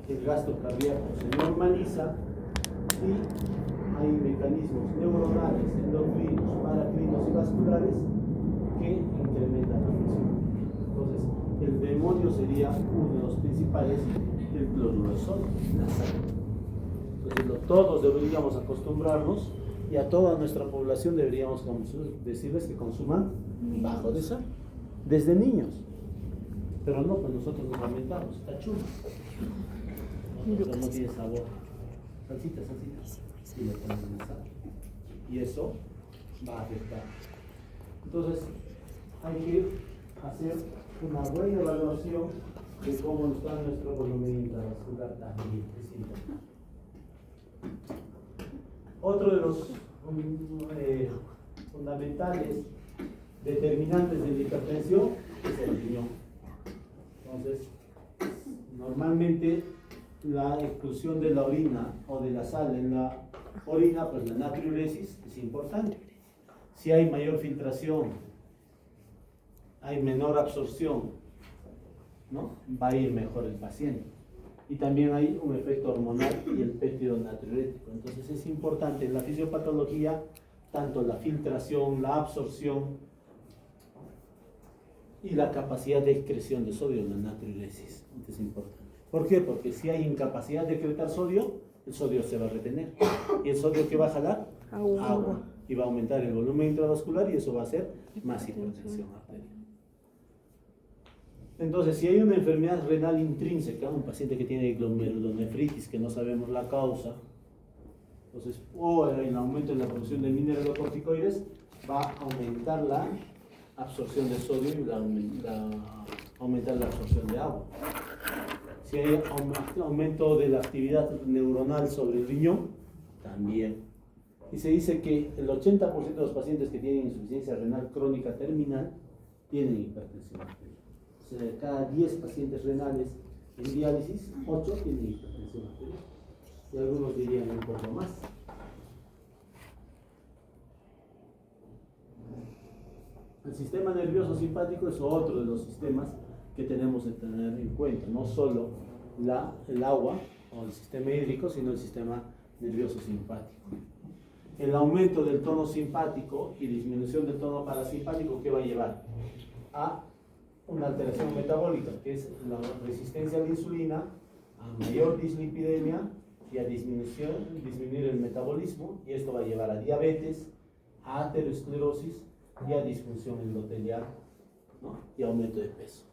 el gasto cardíaco se normaliza y hay mecanismos neuronales, endocrinos, paracrinos y vasculares que incrementan la función. Entonces, el demonio sería uno de los principales, el cloruro de sodio, la sangre. Entonces, todos deberíamos acostumbrarnos y a toda nuestra población deberíamos decirles que consuman bajo de sal, desde niños. Pero no, pues nosotros nos lamentamos, está chulo. No tiene sabor. Salsita. Y le ponen sal. Y eso va a afectar. Entonces, hay que hacer una buena evaluación de cómo está nuestro volumen intravascular también. Es importante. Otro de los fundamentales determinantes de la hipertensión es el riñón. Entonces, normalmente la exclusión de la orina o de la sal en la orina, pues la natriuresis es importante. Si hay mayor filtración, hay menor absorción, ¿no? Va a ir mejor el paciente. Y también hay un efecto hormonal y el péptido natriurético. Entonces es importante en la fisiopatología tanto la filtración, la absorción y la capacidad de excreción de sodio en la natriuresis. Es importante. ¿Por qué? Porque si hay incapacidad de excretar sodio, el sodio se va a retener. ¿Y el sodio qué va a jalar? Agua. Y va a aumentar el volumen intravascular y eso va a hacer más hipertensión arterial. Entonces, si hay una enfermedad renal intrínseca, un paciente que tiene glomerulonefritis, que no sabemos la causa, entonces, o el aumento en la producción de mineralocorticoides, va a aumentar la absorción de sodio y aumentar la absorción de agua. Si hay aumento de la actividad neuronal sobre el riñón, también. Y se dice que el 80% de los pacientes que tienen insuficiencia renal crónica terminal tienen hipertensión arterial. O sea, de cada 10 pacientes renales en diálisis, 8 tienen hipertensión arterial. Y algunos dirían un poco más. El sistema nervioso simpático es otro de los sistemas que tenemos que tener en cuenta, no solo el agua o el sistema hídrico, sino el sistema nervioso simpático. El aumento del tono simpático y disminución del tono parasimpático, ¿qué va a llevar? A una alteración metabólica, que es la resistencia a la insulina, a mayor dislipidemia y a disminuir el metabolismo, y esto va a llevar a diabetes, a aterosclerosis y a disfunción endotelial, ¿no? Y aumento de peso.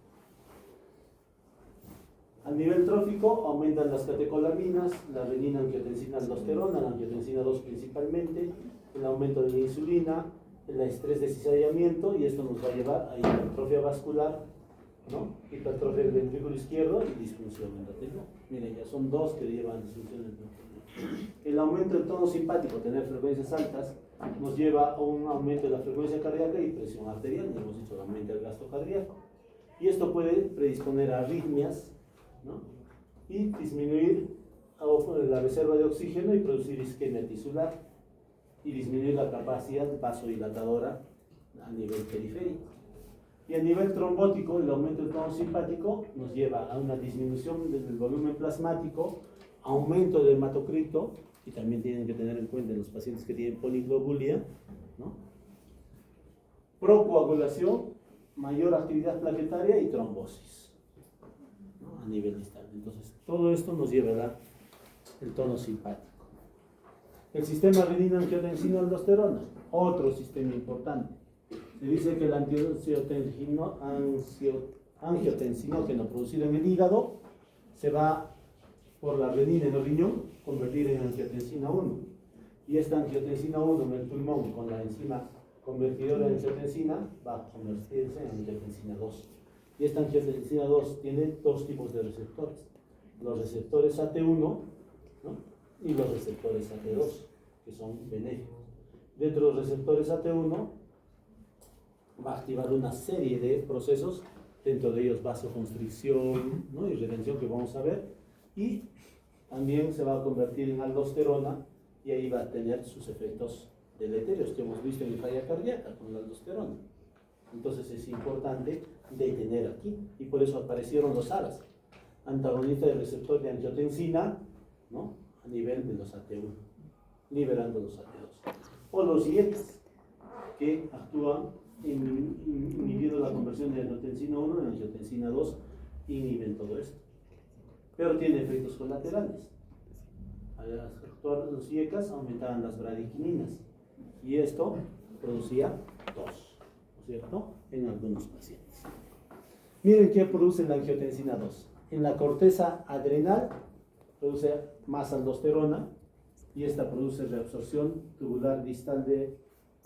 A nivel trófico aumentan las catecolaminas, la renina, angiotensina, aldosterona, la angiotensina 2 principalmente, el aumento de la insulina, el estrés de cizallamiento, y esto nos va a llevar a hipertrofia vascular, ¿no? Hipertrofia del ventrículo izquierdo y disfunción endotelial. Miren, ya son dos que llevan disfunción endotelial. El aumento del tono simpático, tener frecuencias altas, nos lleva a un aumento de la frecuencia cardíaca y presión arterial, ya hemos dicho, aumenta el gasto cardíaco. Y esto puede predisponer a arritmias, ¿no? Y disminuir la reserva de oxígeno y producir isquemia tisular y disminuir la capacidad vasodilatadora a nivel periférico. Y a nivel trombótico, el aumento del tono simpático nos lleva a una disminución del volumen plasmático, aumento del hematocrito, y también tienen que tener en cuenta los pacientes que tienen poliglobulia, ¿no? Procoagulación, mayor actividad plaquetaria y trombosis, ¿no? A nivel distal. Entonces, todo esto nos llevará el tono simpático. El sistema renina-angiotensina-aldosterona, otro sistema importante. Se dice que el angiotensinógeno producido en el hígado se va por la renina en el riñón convertir en angiotensina 1. Y esta angiotensina 1 en el pulmón con la enzima convertidora de angiotensina va a convertirse en angiotensina 2. Y esta angiotensina 2 tiene dos tipos de receptores. Los receptores AT1, ¿no? Y los receptores AT2, que son benéficos. Dentro de los receptores AT1 va a activar una serie de procesos, dentro de ellos vasoconstricción, ¿no? Y retención, que vamos a ver, y también se va a convertir en aldosterona y ahí va a tener sus efectos deleterios que hemos visto en falla cardíaca con la aldosterona. Entonces es importante detener aquí, y por eso aparecieron los ARAs, antagonistas del receptor de angiotensina, ¿no? A nivel de los AT1, liberando los AT2. O los IECAS, que actúan inhibiendo la conversión de angiotensina 1 en angiotensina 2, inhiben todo esto. Pero tiene efectos colaterales. Al actuar los IECAS aumentaban las bradiquininas, y esto producía tos, ¿no es cierto?, en algunos pacientes. Miren qué produce la angiotensina 2. En la corteza adrenal produce más aldosterona, y esta produce reabsorción tubular distal de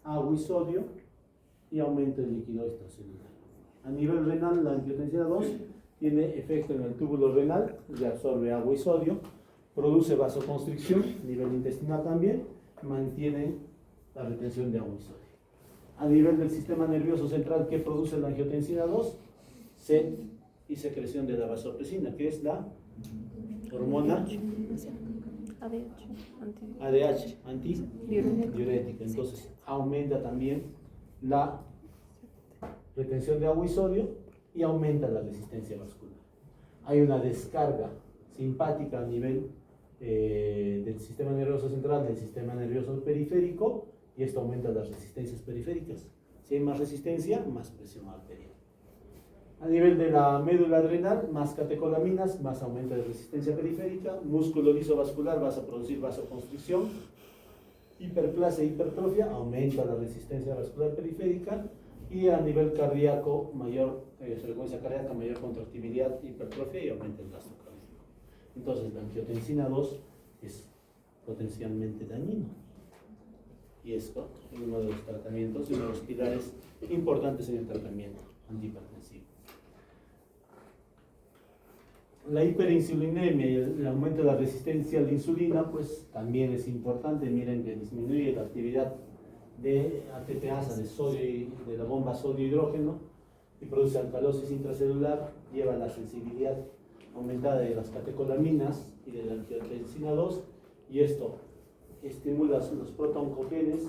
agua y sodio y aumento del líquido extracelular. A nivel renal, la angiotensina 2 tiene efecto en el túbulo renal, reabsorbe agua y sodio, produce vasoconstricción a nivel intestinal también, mantiene la retención de agua y sodio. A nivel del sistema nervioso central, ¿qué produce la angiotensina 2? Sed y secreción de la vasopresina, que es la hormona ADH, antidiurética. Entonces aumenta también la retención de agua y sodio y aumenta la resistencia vascular. Hay una descarga simpática a nivel del sistema nervioso central, del sistema nervioso periférico, y esto aumenta las resistencias periféricas. Si hay más resistencia, más presión arterial. A nivel de la médula adrenal, más catecolaminas, más aumento de resistencia periférica. Músculo liso vascular, vas a producir vasoconstricción. Hiperplasia e hipertrofia, aumenta la resistencia vascular periférica. Y a nivel cardíaco, mayor frecuencia cardíaca, mayor contractibilidad, hipertrofia, y aumenta el gasto cardíaco. Entonces, la angiotensina 2 es potencialmente dañino. Y esto es uno de los tratamientos y uno de los pilares importantes en el tratamiento antihipertensivo. La hiperinsulinemia y el aumento de la resistencia a la insulina, pues también es importante. Miren que disminuye la actividad de ATPasa, de sodio y de la bomba sodio-hidrógeno, y produce alcalosis intracelular, lleva a la sensibilidad aumentada de las catecolaminas y de la angiotensina 2, y esto estimula los protoncogenes,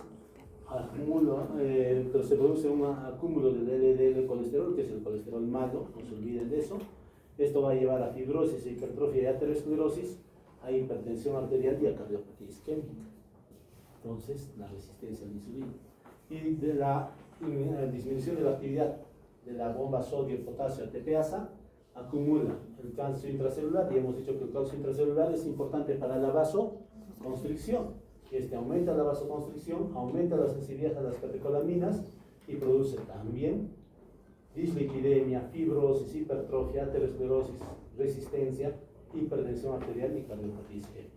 pero se produce un acúmulo de LDL colesterol, que es el colesterol malo, no se olviden de eso. Esto va a llevar a fibrosis, a hipertrofia y aterosclerosis, a hipertensión arterial y a cardiopatía isquémica. Entonces, la resistencia a la insulina. Y de la disminución de la actividad de la bomba sodio-potasio ATPasa, acumula el calcio intracelular, y hemos dicho que el calcio intracelular es importante para la vasoconstricción. Este aumenta la vasoconstricción, aumenta la sensibilidad a las catecolaminas y produce también dislipidemia, fibrosis, hipertrofia, aterosclerosis, resistencia, hipertensión arterial y cardiopatía isquémica.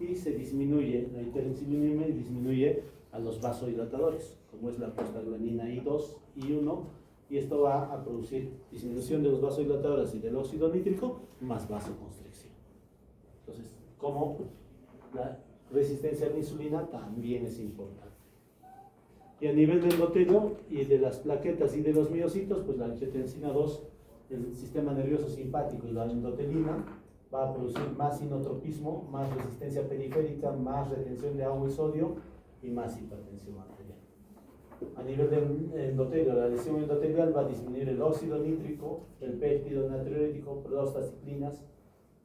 Y se disminuye la hiperinsulinemia y disminuye a los vasodilatadores, como es la prostaglandina I2 y 1, y esto va a producir disminución de los vasodilatadores y del óxido nítrico, más vasoconstricción. Entonces, como la resistencia a la insulina también es importante. Y a nivel del endotelio y de las plaquetas y de los miocitos, pues la angiotensina 2, el sistema nervioso simpático y la endotelina va a producir más inotropismo, más resistencia periférica, más retención de agua y sodio y más hipertensión arterial. A nivel del endotelio, la lesión endotelial va a disminuir el óxido nítrico, el péptido natriurético, prostaciclinas,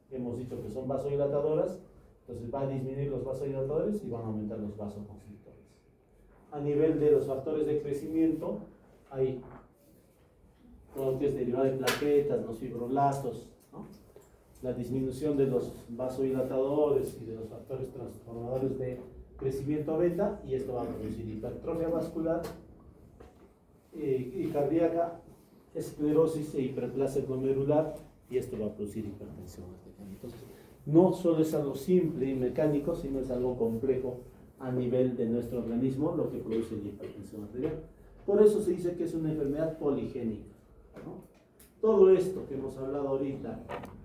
que hemos dicho que son vasodilatadoras, entonces va a disminuir los vasodilatadores y van a aumentar los vasoconstrictores. A nivel de los factores de crecimiento, hay todo lo que es derivado de plaquetas, los fibroblastos, ¿no? La disminución de los vasodilatadores y de los factores transformadores de crecimiento beta, y esto va a producir hipertrofia vascular y cardíaca, esclerosis e hiperplasia glomerular, y esto va a producir hipertensión arterial. Entonces, no solo es algo simple y mecánico, sino es algo complejo a nivel de nuestro organismo, lo que produce la hipertensión arterial. Por eso se dice que es una enfermedad poligénica, ¿no? Todo esto que hemos hablado ahorita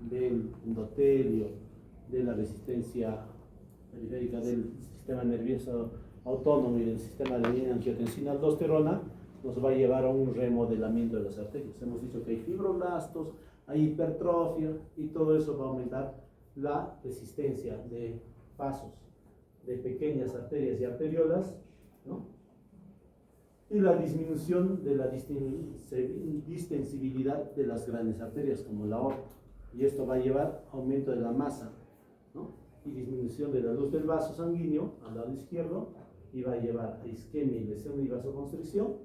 del endotelio, de la resistencia periférica del sistema nervioso autónomo y del sistema de angiotensina-aldosterona, nos va a llevar a un remodelamiento de las arterias. Hemos dicho que hay fibroblastos, hay hipertrofia, y todo eso va a aumentar la resistencia de pasos de pequeñas arterias y arteriolas, ¿no? Y la disminución de la distensibilidad de las grandes arterias, como la aorta. Y esto va a llevar a aumento de la masa, ¿no? Y disminución de la luz del vaso sanguíneo al lado izquierdo, y va a llevar a isquemia y lesión y vasoconstricción.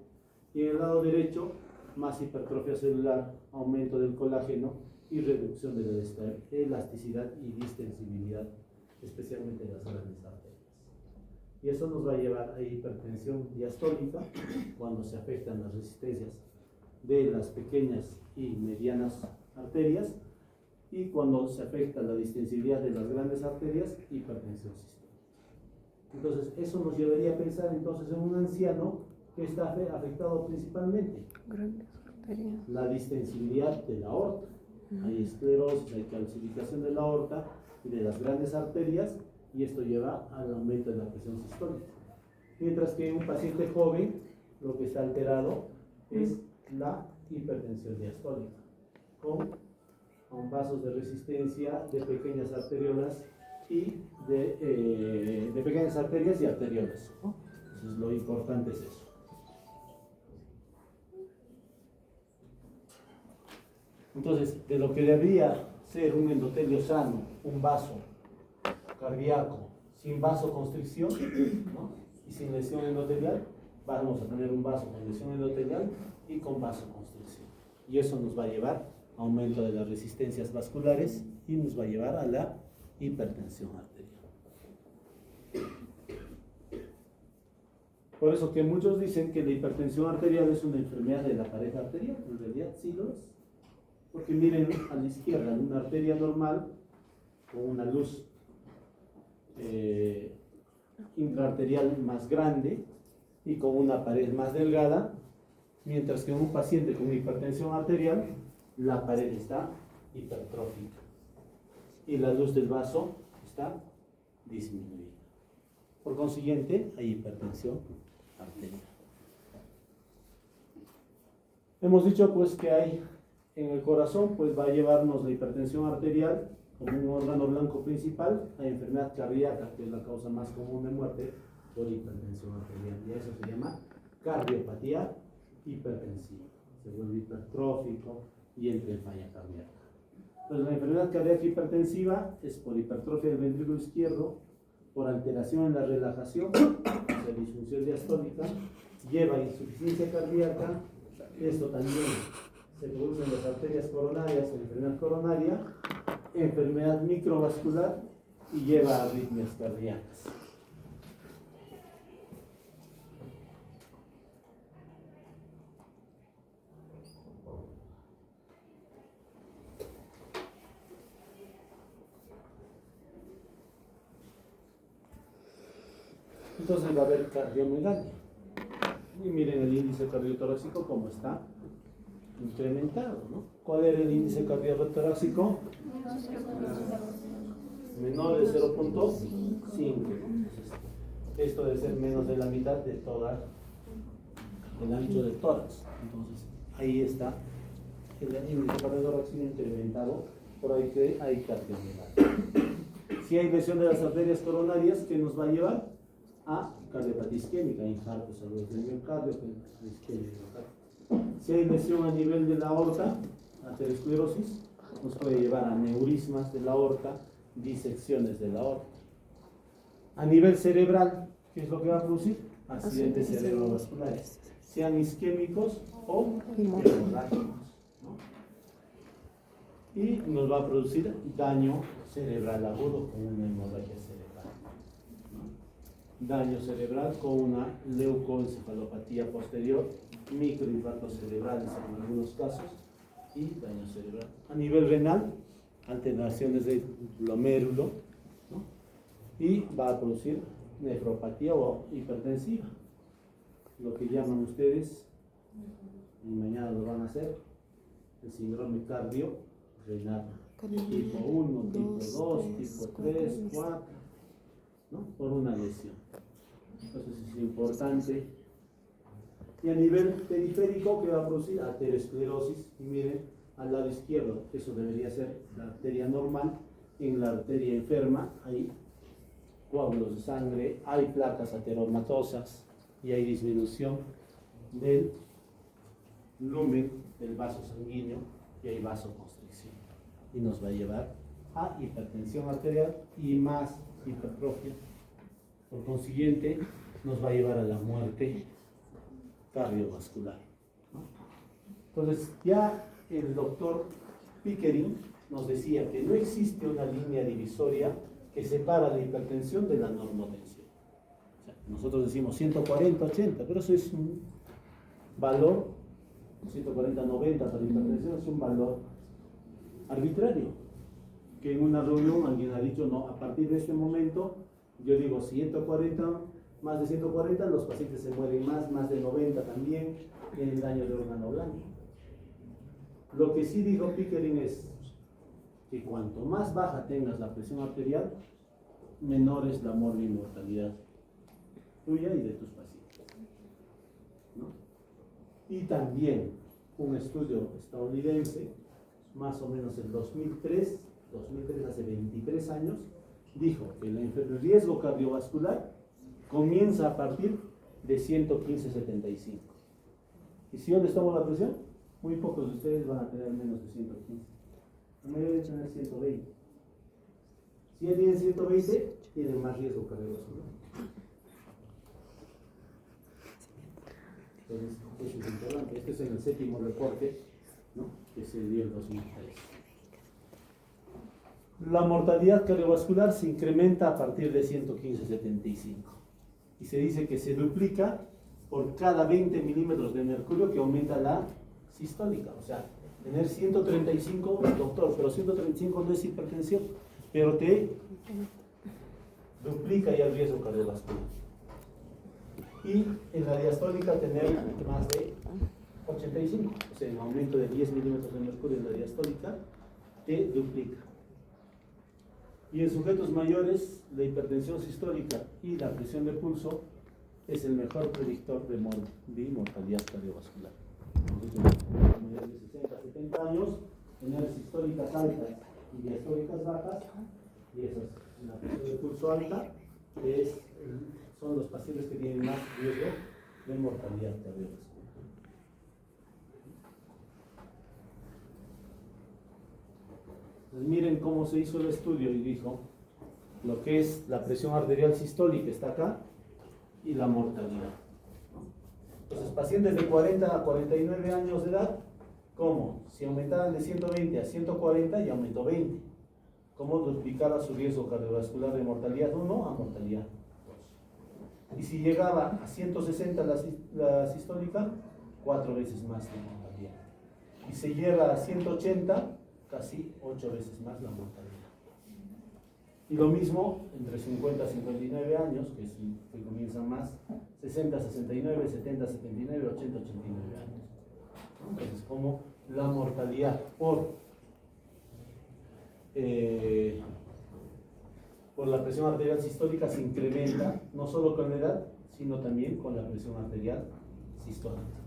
Y en el lado derecho, más hipertrofia celular, aumento del colágeno y reducción de la elasticidad y distensibilidad, especialmente de las grandes arterias. Y eso nos va a llevar a hipertensión diastólica cuando se afectan las resistencias de las pequeñas y medianas arterias, y cuando se afecta la distensibilidad de las grandes arterias, hipertensión sistólica. Entonces, eso nos llevaría a pensar entonces en un anciano que está afectado principalmente Grandes arterias. la distensibilidad de la aorta. Hay esclerosis, hay calcificación de la aorta y de las grandes arterias, y esto lleva al aumento de la presión sistólica. Mientras que en un paciente joven, lo que está alterado es la hipertensión diastólica, con vasos de resistencia de pequeñas arteriolas y de pequeñas arterias y arteriolas, ¿no? Entonces, lo importante es eso. Entonces, de lo que debería ser un endotelio sano, un vaso cardíaco sin vasoconstricción, ¿no? Y sin lesión endotelial, vamos a tener un vaso con lesión endotelial y con vasoconstricción. Y eso nos va a llevar a aumento de las resistencias vasculares y nos va a llevar a la hipertensión arterial. Por eso que muchos dicen que la hipertensión arterial es una enfermedad de la pared arterial. En realidad sí lo es. Porque miren a la izquierda, una arteria normal con una luz intraarterial más grande y con una pared más delgada, mientras que en un paciente con hipertensión arterial la pared está hipertrófica y la luz del vaso está disminuida. Por consiguiente, hay hipertensión arterial. Hemos dicho pues que hay en el corazón, pues va a llevarnos la hipertensión arterial como un órgano blanco principal a enfermedad cardíaca, que es la causa más común de muerte por hipertensión arterial. Y eso se llama cardiopatía hipertensiva. Se vuelve hipertrófico y entra en falla cardíaca. Entonces, la enfermedad cardíaca hipertensiva es por hipertrofia del ventrículo izquierdo, por alteración en la relajación, o sea, disfunción diastólica, lleva a insuficiencia cardíaca. Esto también se produce en las arterias coronarias, en enfermedad coronaria, enfermedad microvascular, y lleva a arritmias cardíacas. Entonces va a haber cardiomegalia. Y miren el índice cardiotorácico cómo está incrementado, ¿no? ¿Cuál era el índice cardiotorácico? Menor de 0.5. Esto debe ser menos de la mitad de toda el ancho del tórax. Entonces, ahí está el índice cardiotorácico incrementado, por ahí que hay cardiomegalia. Si hay lesión de las arterias coronarias, ¿qué nos va a llevar? A cardiopatía isquémica, infartos agudos del miocardio, isquemia del miocardio. Si hay lesión a nivel de la aorta, aterosclerosis, nos puede llevar a neurismas de la aorta, disecciones de la aorta. A nivel cerebral, ¿qué es lo que va a producir? Accidentes cerebrovasculares, sean isquémicos o hemorrágicos, ¿no? Y nos va a producir daño cerebral agudo con una hemorragia cerebral, ¿no? Daño cerebral con una leucoencefalopatía posterior, microinfartos cerebrales en algunos casos y daño cerebral. A nivel renal, alteraciones del glomérulo, ¿no? Y va a producir nefropatía o hipertensiva, lo que llaman ustedes, y mañana lo van a hacer, el síndrome cardiorrenal, tipo 1, tipo 2, tipo 3, 4, ¿no? Por una lesión. Entonces es importante. Y a nivel periférico, ¿qué va a producir? Arteriosclerosis. Y miren, al lado izquierdo, eso debería ser la arteria normal. En la arteria enferma hay coágulos de sangre, hay placas ateromatosas y hay disminución del lumen del vaso sanguíneo y hay vasoconstricción. Y nos va a llevar a hipertensión arterial y más hipertrofia. Por consiguiente, nos va a llevar a la muerte cardiovascular, ¿no? Entonces, ya el doctor Pickering nos decía que no existe una línea divisoria que separa la hipertensión de la normotensión. O sea, nosotros decimos 140, 80, pero eso es un valor, 140, 90 para la hipertensión es un valor arbitrario, que en una reunión alguien ha dicho, no, a partir de este momento, yo digo 140, más de 140, los pacientes se mueren más de 90 también, tienen daño de órgano blanco. Lo que sí dijo Pickering es que cuanto más baja tengas la presión arterial, menor es la morbi-mortalidad tuya y de tus pacientes, ¿no? Y también un estudio estadounidense, más o menos en 2003 hace 23 años, dijo que el riesgo cardiovascular comienza a partir de 115/75. ¿Y si yo les tomo la presión? Muy pocos de ustedes van a tener menos de 115. La mayoría debe tener 120. Si ya tienen 120, tienen más riesgo cardiovascular. Entonces, eso es importante. Este es en el 7º reporte, ¿no?, que se dio en 2003. La mortalidad cardiovascular se incrementa a partir de 115/75 y se dice que se duplica por cada 20 milímetros de mercurio que aumenta la sistólica. O sea, tener 135, doctor, pero 135 no es hipertensión, pero te duplica ya el riesgo cardiovascular. Y en la diastólica tener más de 85, o sea, un aumento de 10 milímetros de mercurio en la diastólica te duplica. Y en sujetos mayores, la hipertensión sistólica y la presión de pulso es el mejor predictor de mortalidad cardiovascular. Mayores de 60, 70 años, tener sistólicas altas y diastólicas bajas, y esas, la presión de pulso alta, son los pacientes que tienen más riesgo de mortalidad cardiovascular. Entonces, miren cómo se hizo el estudio y dijo lo que es la presión arterial sistólica está acá y la mortalidad, ¿no? Entonces, pacientes de 40 a 49 años de edad, ¿cómo? Si aumentaban de 120 a 140, ya aumentó 20. ¿Cómo duplicaba su riesgo cardiovascular de mortalidad 1 a mortalidad 2? Y si llegaba a 160 la sistólica, 4 veces más de mortalidad. Y se llega a 180, casi 8 veces más la mortalidad. Y lo mismo entre 50 a 59 años, que comienzan más, 60 a 69, 70 a 79, 80 a 89 años. Entonces, como la mortalidad por la presión arterial sistólica se incrementa, no solo con la edad, sino también con la presión arterial sistólica.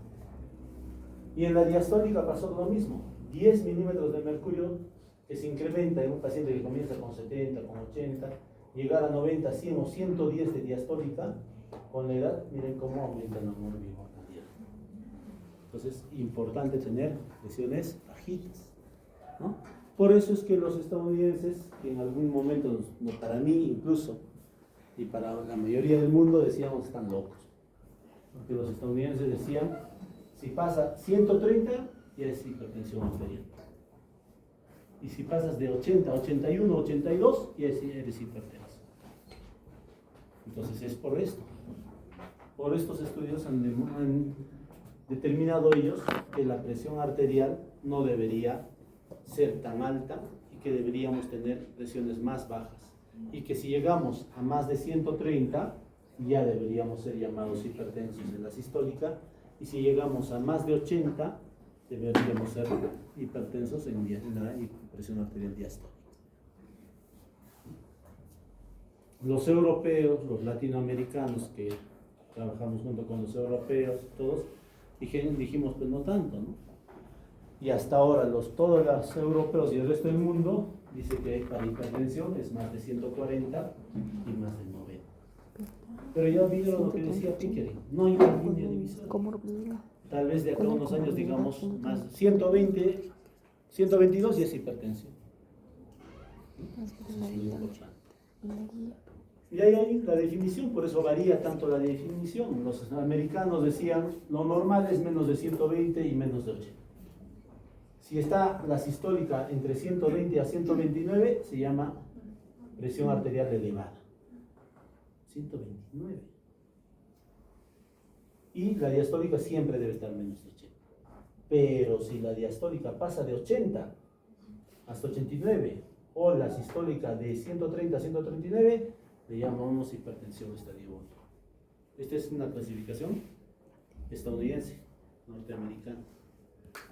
Y en la diastólica pasó lo mismo, 10 milímetros de mercurio que se incrementa en un paciente que comienza con 70, con 80, llegar a 90, 100 o 110 de diastólica, con la edad, miren cómo aumenta la mortalidad. Entonces, importante tener lesiones bajitas, ¿no? Por eso es que los estadounidenses, que en algún momento, para mí incluso, y para la mayoría del mundo, decíamos están locos. Porque los estadounidenses decían, si pasa 130, ya es hipertensión arterial. Y si pasas de 80, 81, 82, ya eres hipertenso. Entonces es por esto. Por estos estudios han determinado ellos que la presión arterial no debería ser tan alta y que deberíamos tener presiones más bajas. Y que si llegamos a más de 130, ya deberíamos ser llamados hipertensos en la sistólica, y si llegamos a más de 80, deberíamos ser hipertensos en la presión arterial diastólica. Los europeos, los latinoamericanos, que trabajamos junto con los europeos, todos, dijimos, pues no tanto, ¿no? Y hasta ahora todos los europeos y el resto del mundo dice que para hipertensión es más de 140 y más de 90. Pero ya vieron lo que decía Pickering, no hay una línea divisoria. Tal vez de acá a unos años digamos más 120, 122 y es hipertensión. Eso es muy importante. Y ahí hay la definición, por eso varía tanto la definición. Los americanos decían, lo normal es menos de 120 y menos de 80. Si está la sistólica entre 120 a 129, se llama presión arterial elevada. 129. Y la diastólica siempre debe estar menos de 80. Pero si la diastólica pasa de 80 hasta 89, o la sistólica de 130 a 139, le llamamos hipertensión estadio 1. Esta es una clasificación estadounidense, norteamericana.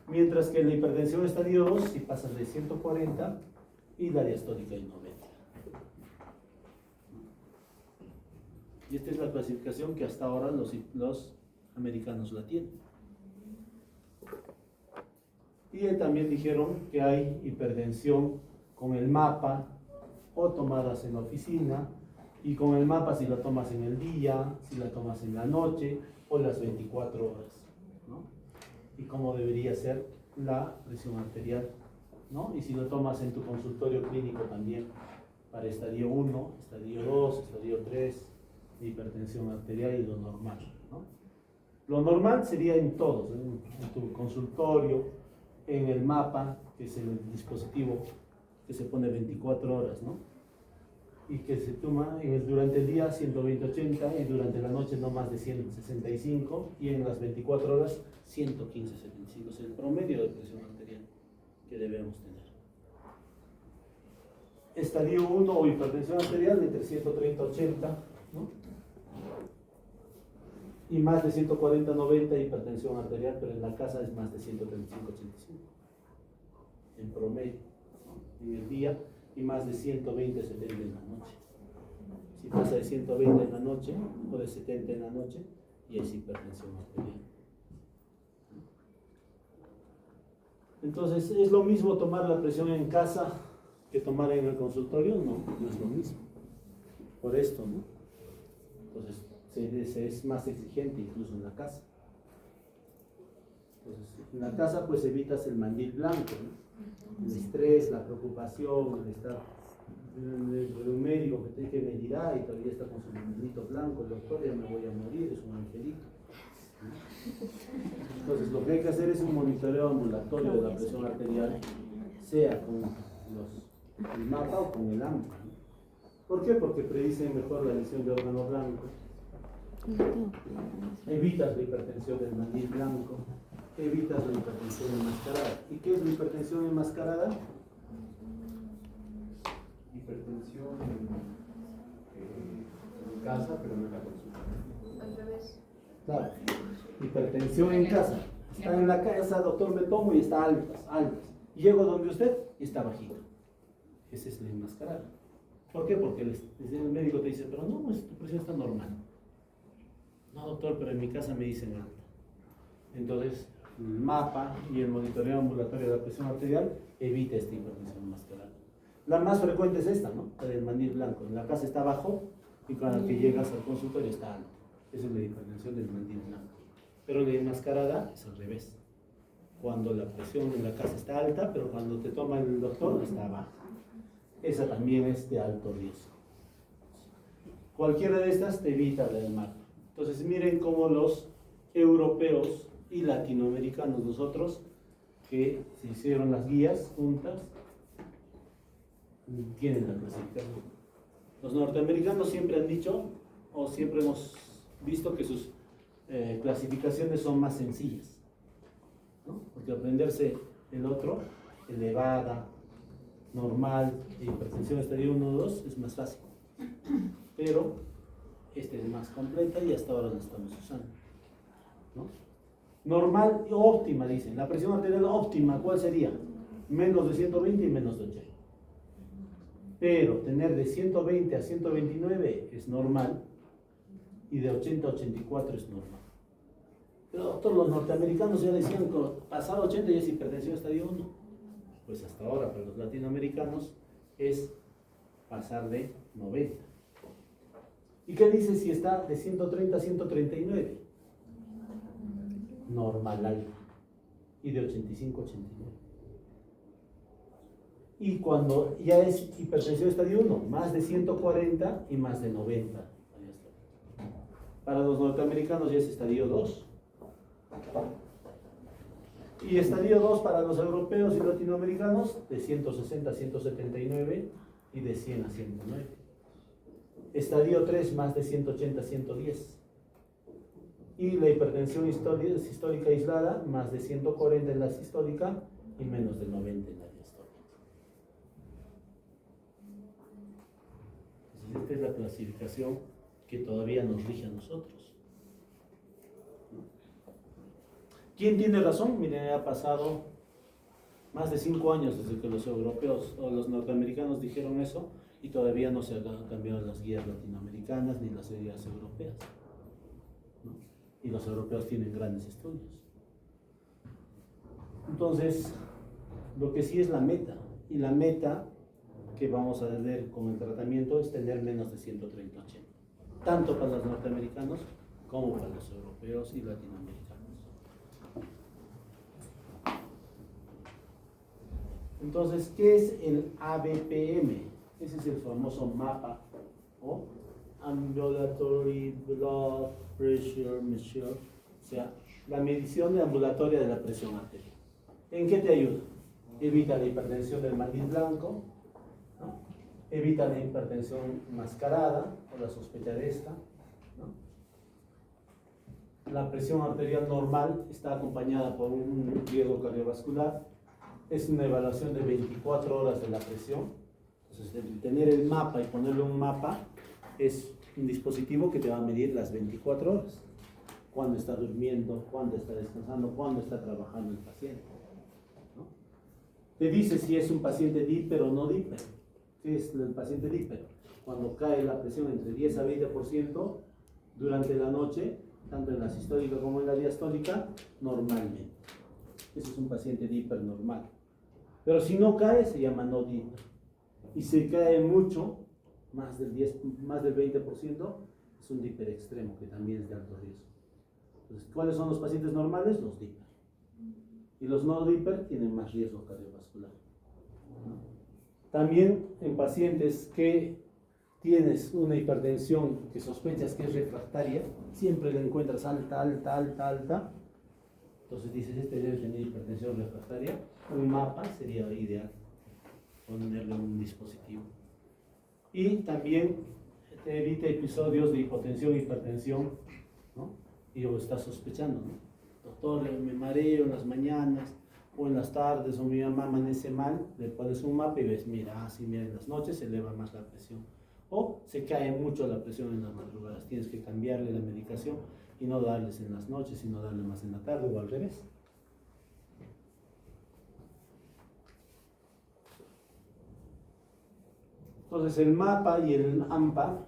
Mientras que la hipertensión estadio 2, si pasa de 140 y la diastólica de 90. Y esta es la clasificación que hasta ahora los americanos la tienen. Y también dijeron que hay hipertensión con el mapa o tomadas en la oficina, y con el mapa si la tomas en el día, si la tomas en la noche o las 24 horas, ¿no? Y cómo debería ser la presión arterial, ¿no? Y si lo tomas en tu consultorio clínico también, para estadio 1, estadio 2, estadio 3, hipertensión arterial y lo normal, ¿no? Lo normal sería en todos, en tu consultorio, en el mapa, que es el dispositivo que se pone 24 horas, ¿no? Y que se toma durante el día 120-80 y durante la noche no más de 165 y en las 24 horas 115-75, es el promedio de presión arterial que debemos tener. Estadio 1 o hipertensión arterial entre 130-80, ¿no? Y más de 140-90 hipertensión arterial, pero en la casa es más de 135-85 en promedio, ¿no? En el día, y más de 120-70 en la noche. Si pasa de 120 en la noche o de 70 en la noche, y es hipertensión arterial. Entonces, ¿es lo mismo tomar la presión en casa que tomar en el consultorio? No, no es lo mismo. Por esto, ¿no? Entonces, se es más exigente incluso en la casa. Entonces, en la casa pues evitas el mandil blanco, ¿no? El estrés, la preocupación, el estar de un médico que me dirá y todavía está con su mandilito blanco, el doctor, ya me voy a morir, es un angelito. Entonces lo que hay que hacer es un monitoreo ambulatorio de la presión arterial, sea con el mapa o con el AMPA, ¿no? ¿Por qué? Porque predicen mejor la lesión de órgano blanco, evitas la hipertensión del mandil blanco, evitas la hipertensión enmascarada. ¿Y qué es la hipertensión enmascarada? Hipertensión en casa, pero no en la consulta. Al revés. Claro, hipertensión en casa. Está en la casa, doctor, me tomo y está altas. Llego donde usted y está bajito. Esa es la enmascarada. ¿Por qué? Porque el médico te dice, pero no, tu presión está normal. No, doctor, pero en mi casa me dicen alta. Entonces, el mapa y el monitoreo ambulatorio de la presión arterial evita esta hipertensión enmascarada. La más frecuente es esta, ¿no? La del mandil blanco. En la casa está bajo y cuando que llegas al consultorio está alto. Esa es la hipertensión del mandil blanco. Pero la enmascarada es al revés. Cuando la presión en la casa está alta, pero cuando te toma el doctor está baja. Esa también es de alto riesgo. Cualquiera de estas te evita la del mapa. Entonces miren cómo los europeos y latinoamericanos, nosotros, que se hicieron las guías juntas, tienen la clasificación. Los norteamericanos siempre han dicho, o siempre hemos visto que sus clasificaciones son más sencillas, ¿no? Porque aprenderse el otro, elevada, normal, hipertensión estadio 1 o 2, es más fácil. Pero esta es más completa y hasta ahora la estamos usando, ¿no? Normal y óptima, dicen. La presión arterial óptima, ¿cuál sería? Menos de 120 y menos de 80. Pero tener de 120 a 129 es normal y de 80 a 84 es normal. Pero todos los norteamericanos ya decían que pasar 80 ya es hipertensión estadio 1. Pues hasta ahora para los latinoamericanos es pasar de 90. ¿Y qué dice si está de 130 a 139? Normal alta. Y de 85 a 89. Y cuando ya es hipertensión estadio 1, más de 140 y más de 90. Para los norteamericanos ya es estadio 2. Y estadio 2 para los europeos y latinoamericanos de 160 a 179 y de 100 a 109. Estadio 3 más de 180 a 110. Y la hipertensión sistólica aislada más de 140 en la sistólica y menos de 90 en la diastólica. Entonces esta es la clasificación que todavía nos rige a nosotros. ¿Quién tiene razón? Miren, ha pasado más de 5 años desde que los europeos o los norteamericanos dijeron eso y todavía no se han cambiado las guías latinoamericanas ni las guías europeas, ¿no? Y los europeos tienen grandes estudios. Entonces, lo que sí es la meta, y la meta que vamos a tener con el tratamiento es tener menos de 130-80, tanto para los norteamericanos como para los europeos y latinoamericanos. Entonces, ¿qué es el ABPM? Ese es el famoso mapa, o Ambulatory Blood Pressure Measure, o sea, la medición ambulatoria de la presión arterial. ¿En qué te ayuda? Evita la hipertensión del mandil blanco, ¿no? Evita la hipertensión mascarada o la sospecha de esta, ¿no? La presión arterial normal está acompañada por un riesgo cardiovascular. Es una evaluación de 24 horas de la presión. Entonces, tener el mapa y ponerle un mapa es un dispositivo que te va a medir las 24 horas. Cuándo está durmiendo, cuándo está descansando, cuándo está trabajando el paciente, ¿no? Te dice si es un paciente díper o no díper. ¿Qué es el paciente díper? Cuando cae la presión entre 10 a 20% durante la noche, tanto en la sistólica como en la diastólica, normalmente. Ese es un paciente díper normal. Pero si no cae, se llama no díper. Y si cae mucho, más del 20%, es un díper extremo, que también es de alto riesgo. Entonces, ¿cuáles son los pacientes normales? Los díper. Y los no díper tienen más riesgo cardiovascular. También en pacientes que tienes una hipertensión que sospechas que es refractaria, siempre la encuentras alta, alta, alta, alta. Entonces dices, este debe tener hipertensión refractaria. Un mapa sería ideal, ponerle un dispositivo. Y también te evita episodios de hipotensión e hipertensión, ¿no? Y o estás sospechando, ¿no? Doctor, me mareo en las mañanas o en las tardes, o mi mamá amanece mal, le pones un mapa y ves, mira, mira, en las noches se eleva más la presión. O se cae mucho la presión en las madrugadas, tienes que cambiarle la medicación y no darles en las noches, sino darle más en la tarde o al revés. Entonces el mapa y el AMPA,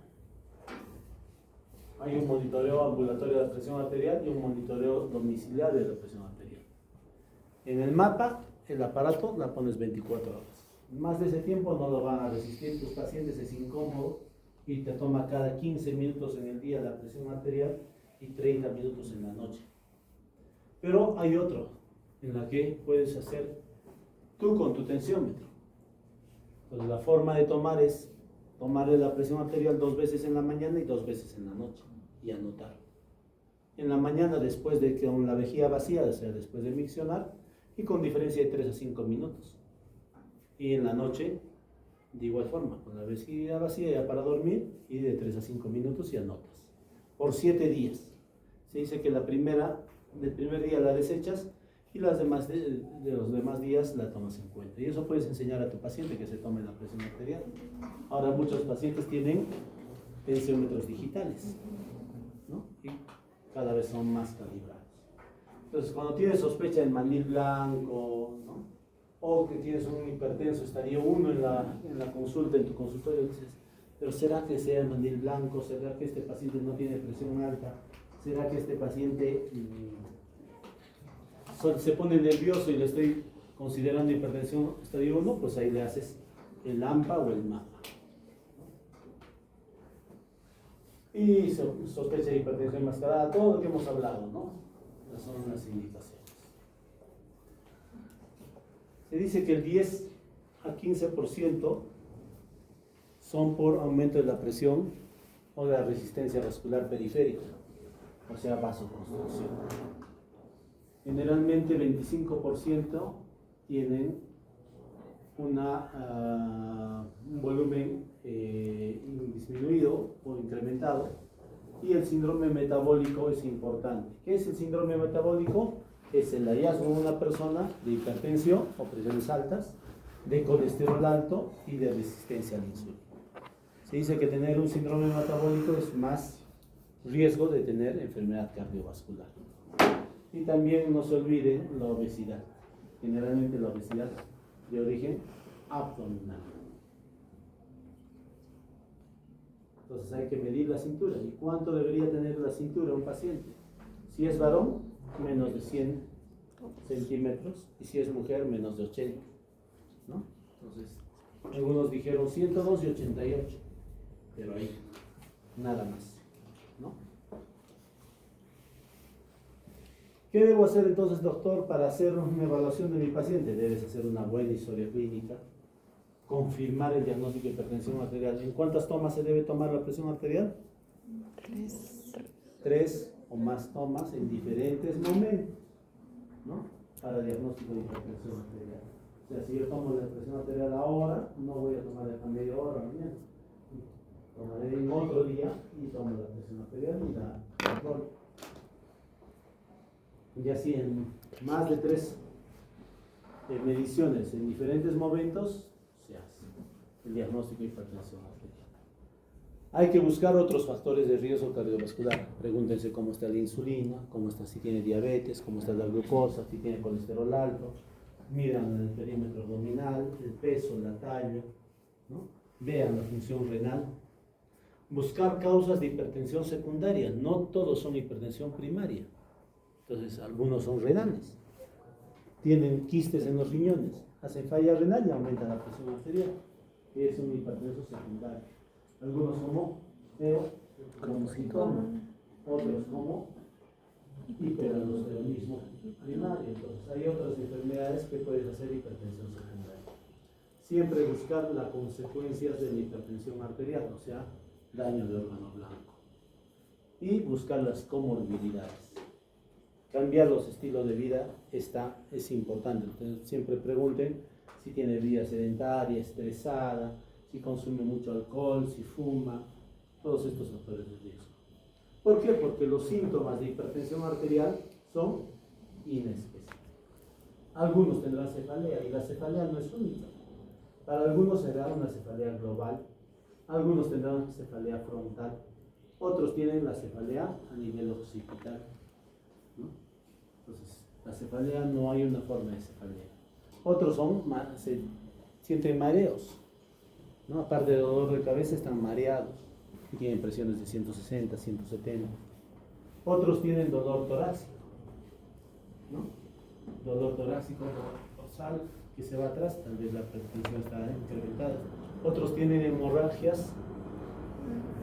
hay un monitoreo ambulatorio de la presión arterial y un monitoreo domiciliario de la presión arterial. En el mapa, el aparato la pones 24 horas. Más de ese tiempo no lo van a resistir tus pacientes, es incómodo y te toma cada 15 minutos en el día la presión arterial y 30 minutos en la noche. Pero hay otro en la que puedes hacer tú con tu tensiómetro. Entonces la forma de tomar es tomarle la presión arterial 2 veces en la mañana y 2 veces en la noche y anotar. En la mañana después de que con la vejiga vacía, o sea después de miccionar, y con diferencia de 3 a 5 minutos. Y en la noche de igual forma, con la vejiga vacía ya para dormir y de 3 a 5 minutos y anotas. Por 7 días. Se dice que del primer día la desechas y las demás de los demás días la tomas en cuenta. Y eso puedes enseñar a tu paciente que se tome la presión arterial. Ahora muchos pacientes tienen tensiómetros digitales, ¿no? Y cada vez son más calibrados. Entonces, cuando tienes sospecha del mandil blanco, ¿no? O que tienes un hipertenso, estaría uno en la consulta, en tu consultorio, dices, pero ¿será que sea el mandil blanco? ¿Será que este paciente no tiene presión alta? ¿Será que este paciente se pone nervioso y le estoy considerando hipertensión estadio 1? Pues ahí le haces el AMPA o el MAPA. Y sospecha de hipertensión enmascarada, todo lo que hemos hablado, ¿no? Esas son las indicaciones. Se dice que el 10 a 15% son por aumento de la presión o de la resistencia vascular periférica, o sea, vasoconstricción. Generalmente 25% tienen un volumen disminuido o incrementado, y el síndrome metabólico es importante. ¿Qué es el síndrome metabólico? Es el hallazgo de una persona de hipertensión o presiones altas, de colesterol alto y de resistencia a la insulina. Se dice que tener un síndrome metabólico es más riesgo de tener enfermedad cardiovascular. Y también no se olvide la obesidad. Generalmente la obesidad de origen abdominal. Entonces hay que medir la cintura. ¿Y cuánto debería tener la cintura un paciente? Si es varón, menos de 100 centímetros, y si es mujer, menos de 80, ¿no? Entonces, algunos dijeron 102 y 88, pero ahí, nada más, ¿no? ¿Qué debo hacer entonces, doctor, para hacer una evaluación de mi paciente? Debes hacer una buena historia clínica, confirmar el diagnóstico de hipertensión arterial. ¿En cuántas tomas se debe tomar la presión arterial? 3 o más tomas en diferentes momentos, ¿no? Para diagnóstico de hipertensión arterial. O sea, si yo tomo la presión arterial ahora, no voy a tomar en media hora mañana. Tomaré en otro día y tomo la presión arterial y la controlo. Y así en más de 3 mediciones en diferentes momentos se hace el diagnóstico de hipertensión arterial. Hay que buscar otros factores de riesgo cardiovascular. Pregúntense cómo está la insulina, cómo está, si tiene diabetes, cómo está la glucosa, si tiene colesterol alto. Midan el perímetro abdominal, el peso, la talla, ¿no? Vean la función renal. Buscar causas de hipertensión secundaria. No todos son hipertensión primaria. Entonces, algunos son renales. Tienen quistes en los riñones. Hacen falla renal y aumenta la presión arterial. Es un hipertenso secundario. Algunos como síntoma, otros como hiperaldosteronismo primario. Entonces hay otras enfermedades que pueden hacer hipertensión secundaria. Siempre buscar las consecuencias de la hipertensión arterial, o sea, daño de órgano blanco. Y buscar las comorbilidades. Cambiar los estilos de vida es importante. Entonces siempre pregunten si tiene vida sedentaria, estresada, si consume mucho alcohol, si fuma, todos estos factores de riesgo. ¿Por qué? Porque los síntomas de hipertensión arterial son inespecíficos. Algunos tendrán cefalea y la cefalea no es única. Para algunos será una cefalea global, algunos tendrán cefalea frontal, otros tienen la cefalea a nivel occipital, ¿no? Entonces, la cefalea no hay una forma de cefalea. Otros se sienten mareos, ¿no? Aparte de dolor de cabeza, están mareados y tienen presiones de 160, 170. Otros tienen dolor torácico, ¿no? Dolor torácico dorsal que se va atrás, tal vez la hipertensión está incrementada. Otros tienen hemorragias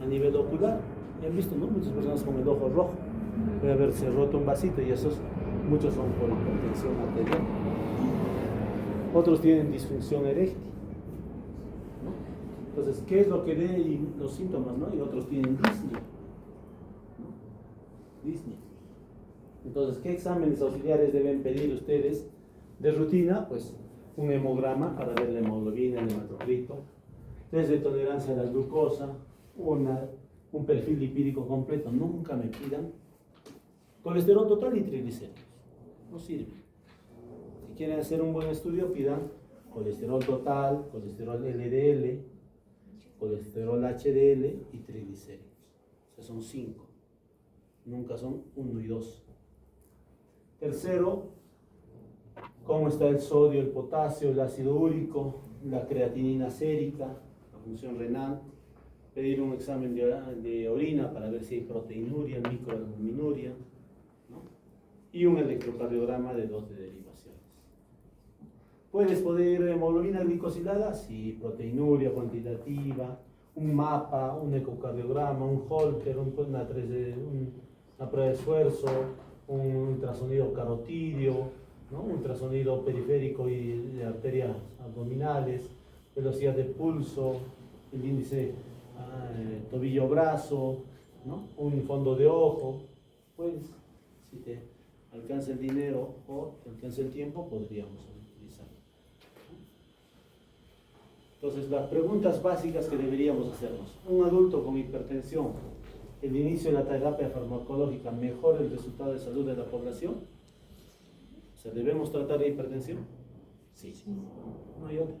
a nivel ocular. Ya han visto, ¿no? Muchas personas con el ojo rojo. Puede haberse roto un vasito y muchos son por hipertensión arterial. Otros tienen disfunción eréctil, ¿no? Entonces, ¿qué es lo que de los síntomas, ¿no? Y otros tienen disnea, ¿no? Disnea. Entonces, ¿qué exámenes auxiliares deben pedir ustedes de rutina? Pues un hemograma para ver la hemoglobina, el hematocrito, test de tolerancia a la glucosa, un perfil lipídico completo. Nunca me pidan colesterol total y triglicéridos. No sirve. Si quieren hacer un buen estudio, pidan colesterol total, colesterol LDL, colesterol HDL y triglicéridos. O sea, son 5. Nunca son 1 y 2. Tercero, cómo está el sodio, el potasio, el ácido úrico, la creatinina sérica, la función renal. Pedir un examen de orina para ver si hay proteinuria, microalbuminuria, ¿no? Y un electrocardiograma de dosis de derivaciones. ¿Puedes poder hemoglobina glicosilada? Sí, proteinuria cuantitativa, un mapa, un ecocardiograma, un Holter, una prueba de esfuerzo, un ultrasonido carotidio, ¿no? Un ultrasonido periférico y de arterias abdominales, velocidad de pulso, el índice tobillo-brazo, ¿no? Un fondo de ojo. Pues, si te alcanza el dinero o te alcanza el tiempo, podríamos utilizarlo. Entonces, las preguntas básicas que deberíamos hacernos. Un adulto con hipertensión, el inicio de la terapia farmacológica mejora el resultado de salud de la población. O sea, ¿debemos tratar de hipertensión? Sí. No hay otra.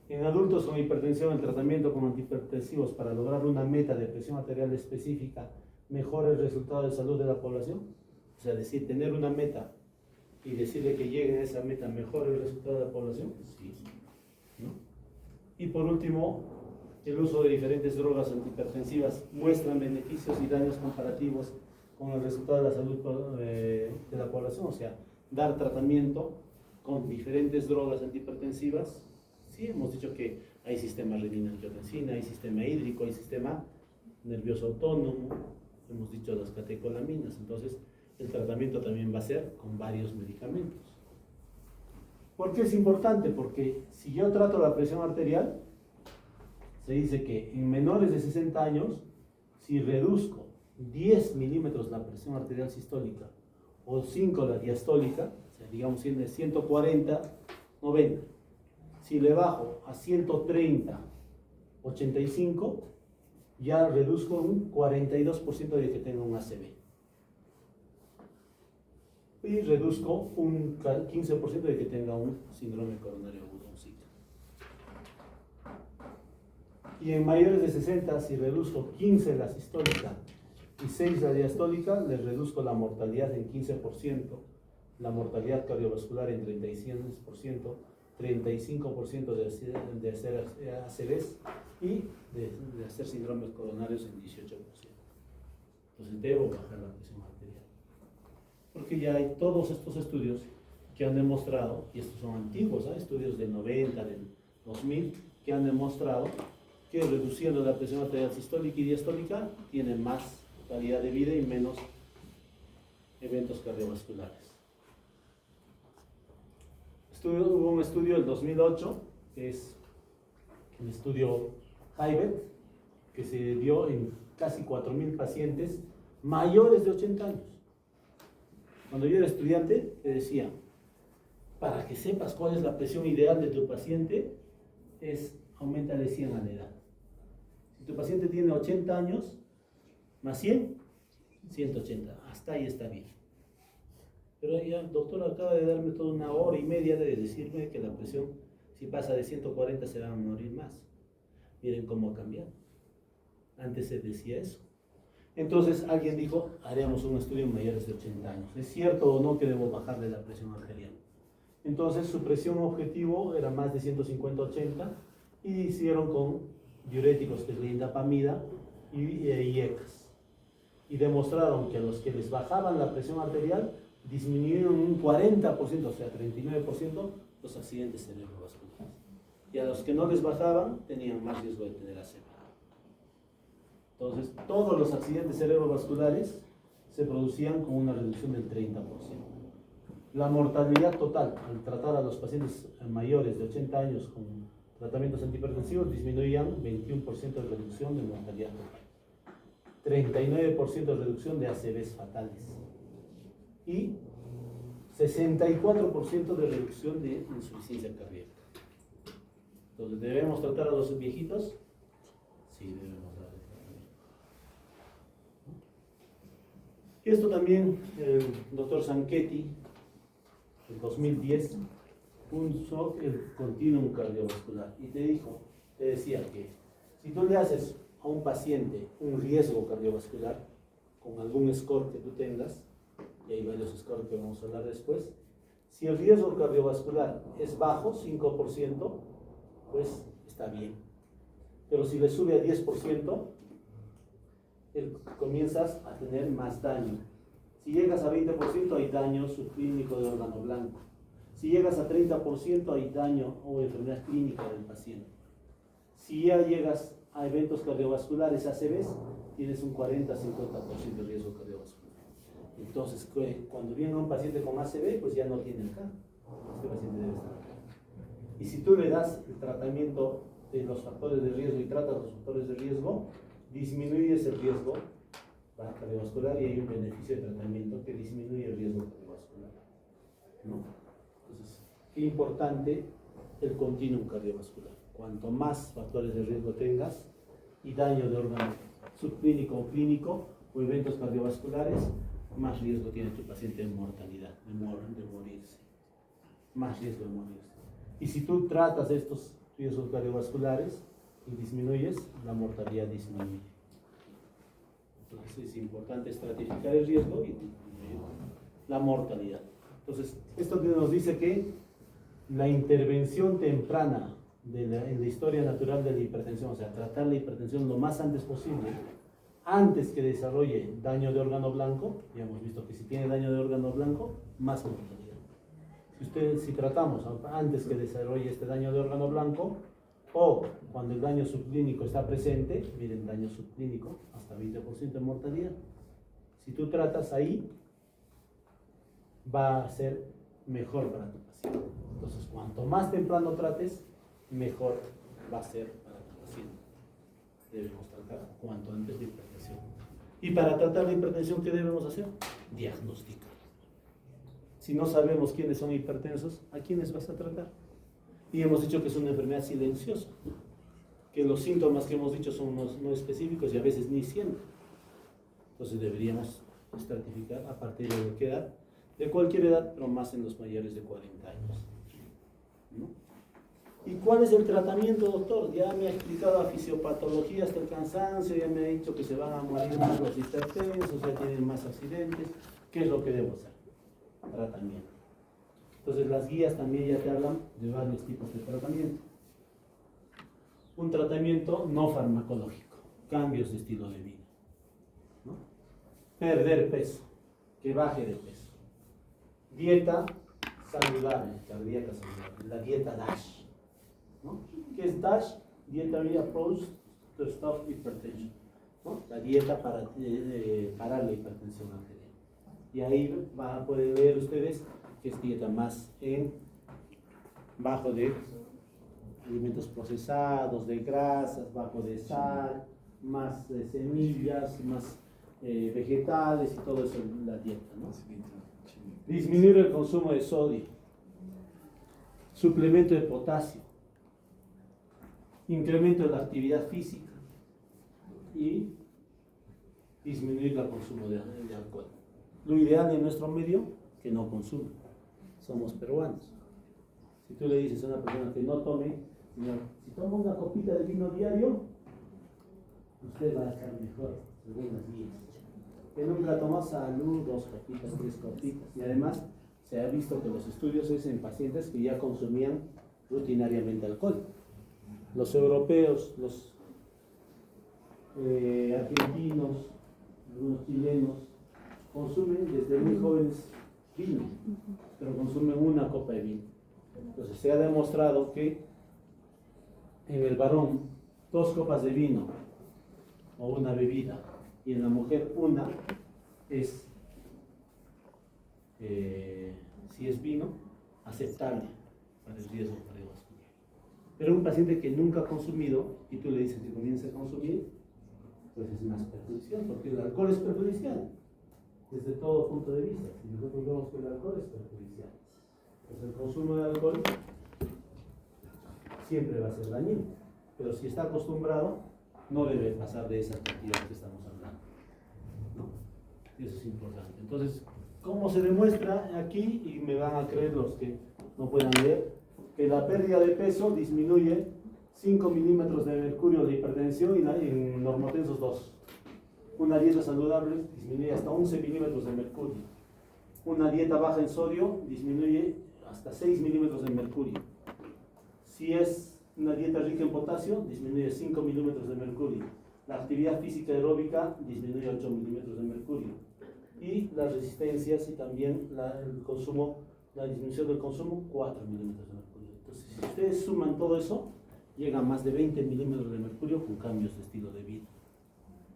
En adultos con hipertensión, el tratamiento con antihipertensivos para lograr una meta de presión arterial específica mejora el resultado de salud de la población. O sea, decir, tener una meta y decirle que lleguen a esa meta mejora el resultado de la población. Sí. ¿No? Y por último, el uso de diferentes drogas antihipertensivas muestran beneficios y daños comparativos con el resultado de la salud de la población. O sea, dar tratamiento con diferentes drogas antihipertensivas. Sí, hemos dicho que hay sistema renina-angiotensina, hay sistema hídrico, hay sistema nervioso autónomo, hemos dicho las catecolaminas. Entonces, el tratamiento también va a ser con varios medicamentos. ¿Por qué es importante? Porque si yo trato la presión arterial, se dice que en menores de 60 años, si reduzco 10 milímetros la presión arterial sistólica o 5 la diastólica, o sea, digamos de 140, 90. Si le bajo a 130, 85, ya reduzco un 42% de que tenga un ACV. Y reduzco un 15% de que tenga un síndrome coronario agudo, un SICA. Y en mayores de 60, si reduzco 15 la sistólica y 6 la diastólica, les reduzco la mortalidad en 15%, la mortalidad cardiovascular en 36%, 35% de hacer ACVs y de hacer síndromes coronarios en 18%. Entonces debo bajar la presión arterial. Porque ya hay todos estos estudios que han demostrado, y estos son antiguos, estudios del 90, del 2000, que han demostrado que reduciendo la presión arterial sistólica y diastólica tiene más calidad de vida y menos eventos cardiovasculares. Hubo un estudio del 2008, que es el estudio Hyvet, que se dio en casi 4.000 pacientes mayores de 80 años. Cuando yo era estudiante, te decía, para que sepas cuál es la presión ideal de tu paciente, es aumentale 100 a la edad. Si tu paciente tiene 80 años, más 100, 180, hasta ahí está bien. Pero ya el doctor acaba de darme toda una hora y media de decirme que la presión, si pasa de 140, se van a morir más. Miren cómo ha cambiado. Antes se decía eso. Entonces alguien dijo, haremos un estudio en mayores de 80 años. ¿Es cierto o no que debo bajarle la presión arterial? Entonces su presión objetivo era más de 150-80 y hicieron con diuréticos, que es la indapamida y IECAS. Y demostraron que a los que les bajaban la presión arterial disminuyeron un 40%, o sea, 39% los accidentes cerebrovasculares. Y a los que no les bajaban tenían más riesgo de tener ACV. Entonces, todos los accidentes cerebrovasculares se producían con una reducción del 30%. La mortalidad total al tratar a los pacientes mayores de 80 años con tratamientos antihipertensivos disminuían 21% de reducción de mortalidad total, 39% de reducción de ACVs fatales y 64% de reducción de insuficiencia cardíaca. Entonces, ¿debemos tratar a los viejitos? Sí, debemos tratar. Y esto también el doctor Zanchetti, en 2010, puso el continuum cardiovascular y te decía que Si tú le haces a un paciente un riesgo cardiovascular, con algún score que tú tengas, y hay varios scores que vamos a hablar después, si el riesgo cardiovascular es bajo, 5%, pues está bien. Pero si le sube a 10%, comienzas a tener más daño. Si llegas a 20% hay daño subclínico de órgano blanco. Si llegas a 30% hay daño o enfermedad clínica del paciente. Si ya llegas a eventos cardiovasculares ACVs, tienes un 40-50% de riesgo cardiovascular. Entonces, cuando viene un paciente con ACV, pues ya no tiene acá. Este paciente debe estar acá. Y si tú le das el tratamiento de los factores de riesgo y tratas los factores de riesgo, disminuyes el riesgo cardiovascular y hay un beneficio de tratamiento que disminuye el riesgo cardiovascular, ¿no? Entonces, qué importante el continuum cardiovascular. Cuanto más factores de riesgo tengas y daño de órgano subclínico o clínico o eventos cardiovasculares, más riesgo tiene tu paciente de mortalidad, de morirse. Más riesgo de morirse. Y si tú tratas estos riesgos cardiovasculares y disminuyes, la mortalidad disminuye. Entonces es importante estratificar el riesgo y disminuir la mortalidad. Entonces, esto nos dice que la intervención temprana en la historia natural de la hipertensión, o sea, tratar la hipertensión lo más antes posible, antes que desarrolle daño de órgano blanco, ya hemos visto que si tiene daño de órgano blanco, más mortalidad. Si tratamos antes que desarrolle este daño de órgano blanco, o cuando el daño subclínico está presente, miren, daño subclínico, hasta 20% de mortalidad. Si tú tratas ahí, va a ser mejor para tu paciente. Entonces, cuanto más temprano trates, mejor va a ser para tu paciente. Debemos tratar cuanto antes la hipertensión. Y para tratar la hipertensión, ¿qué debemos hacer? Diagnosticar. Si no sabemos quiénes son hipertensos, ¿a quiénes vas a tratar? Y hemos dicho que es una enfermedad silenciosa, que los síntomas que hemos dicho son no específicos y a veces ni sienten. Entonces deberíamos estratificar a partir de qué edad, de cualquier edad, pero más en los mayores de 40 años, ¿no? ¿Y cuál es el tratamiento, doctor? Ya me ha explicado la fisiopatología hasta el cansancio, ya me ha dicho que se van a morir más los hipertensos, ya tienen más accidentes. ¿Qué es lo que debo hacer? Tratamiento. Entonces las guías también ya te hablan de varios tipos de tratamiento. Un tratamiento no farmacológico, cambios de estilo de vida, ¿no? Perder peso, que baje de peso. Dieta saludable, cardíaca saludable, la dieta DASH, ¿no? ¿Qué es DASH? Dietary Approach to Stop Hypertension, ¿no? La dieta para parar la hipertensión arterial. Y ahí van a poder ver ustedes que es dieta más bajo de alimentos procesados, de grasas, bajo de sal, más de semillas, más vegetales y todo eso en la dieta, ¿no? Disminuir el consumo de sodio, suplemento de potasio, incremento de la actividad física y disminuir el consumo de alcohol. Lo ideal en nuestro medio, que no consuma. Somos peruanos. Si tú le dices a una persona que no tome, señor, si toma una copita de vino diario, usted va a estar mejor, según las guías. Que nunca toma, salud, 2 copitas, 3 copitas. Y además, se ha visto que los estudios es en pacientes que ya consumían rutinariamente alcohol. Los europeos, los argentinos, algunos chilenos, consumen desde muy jóvenes vino, pero consumen una copa de vino. Entonces se ha demostrado que en el varón 2 copas de vino o una bebida y en la mujer una es, si es vino, aceptable para el riesgo cardiovascular. Pero un paciente que nunca ha consumido y tú le dices que comience a consumir, pues es más perjudicial, porque el alcohol es perjudicial desde todo punto de vista. Si nosotros vemos que el alcohol es perjudicial, pues el consumo de alcohol siempre va a ser dañino, pero si está acostumbrado no debe pasar de esas cantidades que estamos hablando, ¿no? Eso es importante. Entonces, ¿cómo se demuestra aquí? Y me van a creer los que no puedan leer, que la pérdida de peso disminuye 5 milímetros de mercurio de hipertensión y en normotensos 2. Una dieta saludable disminuye hasta 11 milímetros de mercurio. Una dieta baja en sodio disminuye hasta 6 milímetros de mercurio. Si es una dieta rica en potasio, disminuye 5 milímetros de mercurio. La actividad física aeróbica disminuye 8 milímetros de mercurio. Y las resistencias y también el consumo, la disminución del consumo, 4 milímetros de mercurio. Entonces, si ustedes suman todo eso, llega a más de 20 milímetros de mercurio con cambios de estilo de vida.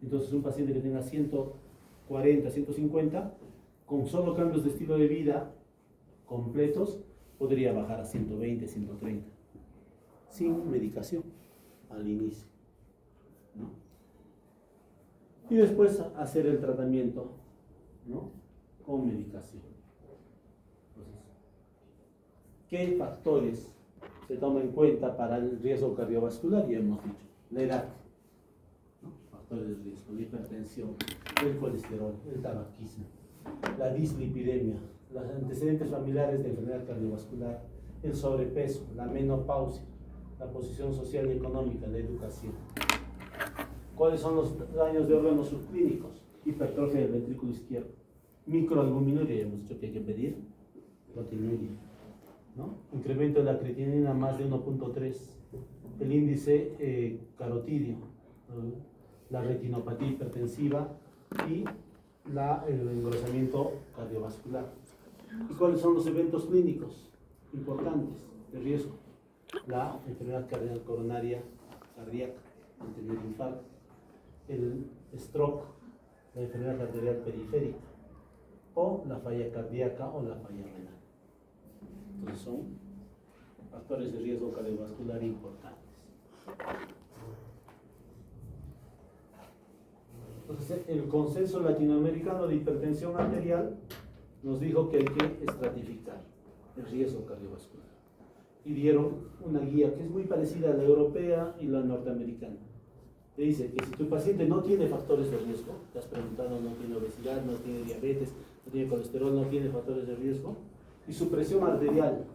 Entonces, un paciente que tenga 140, 150, con solo cambios de estilo de vida completos, podría bajar a 120, 130, sin medicación al inicio, ¿no? Y después hacer el tratamiento, ¿no?, con medicación. Entonces, ¿qué factores se toman en cuenta para el riesgo cardiovascular? Ya hemos dicho, la edad, ¿no?, factores de riesgo, la hipertensión, el colesterol, el tabaquismo, la dislipidemia, los antecedentes familiares de enfermedad cardiovascular, el sobrepeso, la menopausia, la posición social y económica, la educación. ¿Cuáles son los daños de órganos subclínicos? Hipertrofia del ventrículo izquierdo, microalbuminuria, ya hemos dicho que hay que pedir proteinuria, ¿no? Incremento de la creatinina más de 1.3, el índice carotidio, la retinopatía hipertensiva y el engrosamiento cardiovascular. ¿Y cuáles son los eventos clínicos importantes de riesgo? La enfermedad coronaria cardíaca, el tener infarto, el stroke, la enfermedad arterial periférica, o la falla cardíaca o la falla renal. Entonces son factores de riesgo cardiovascular importantes. Entonces, el Consenso Latinoamericano de Hipertensión Arterial nos dijo que hay que estratificar el riesgo cardiovascular. Y dieron una guía que es muy parecida a la europea y la norteamericana. Te dice que si tu paciente no tiene factores de riesgo, te has preguntado, no tiene obesidad, no tiene diabetes, no tiene colesterol, no tiene factores de riesgo, y su presión arterial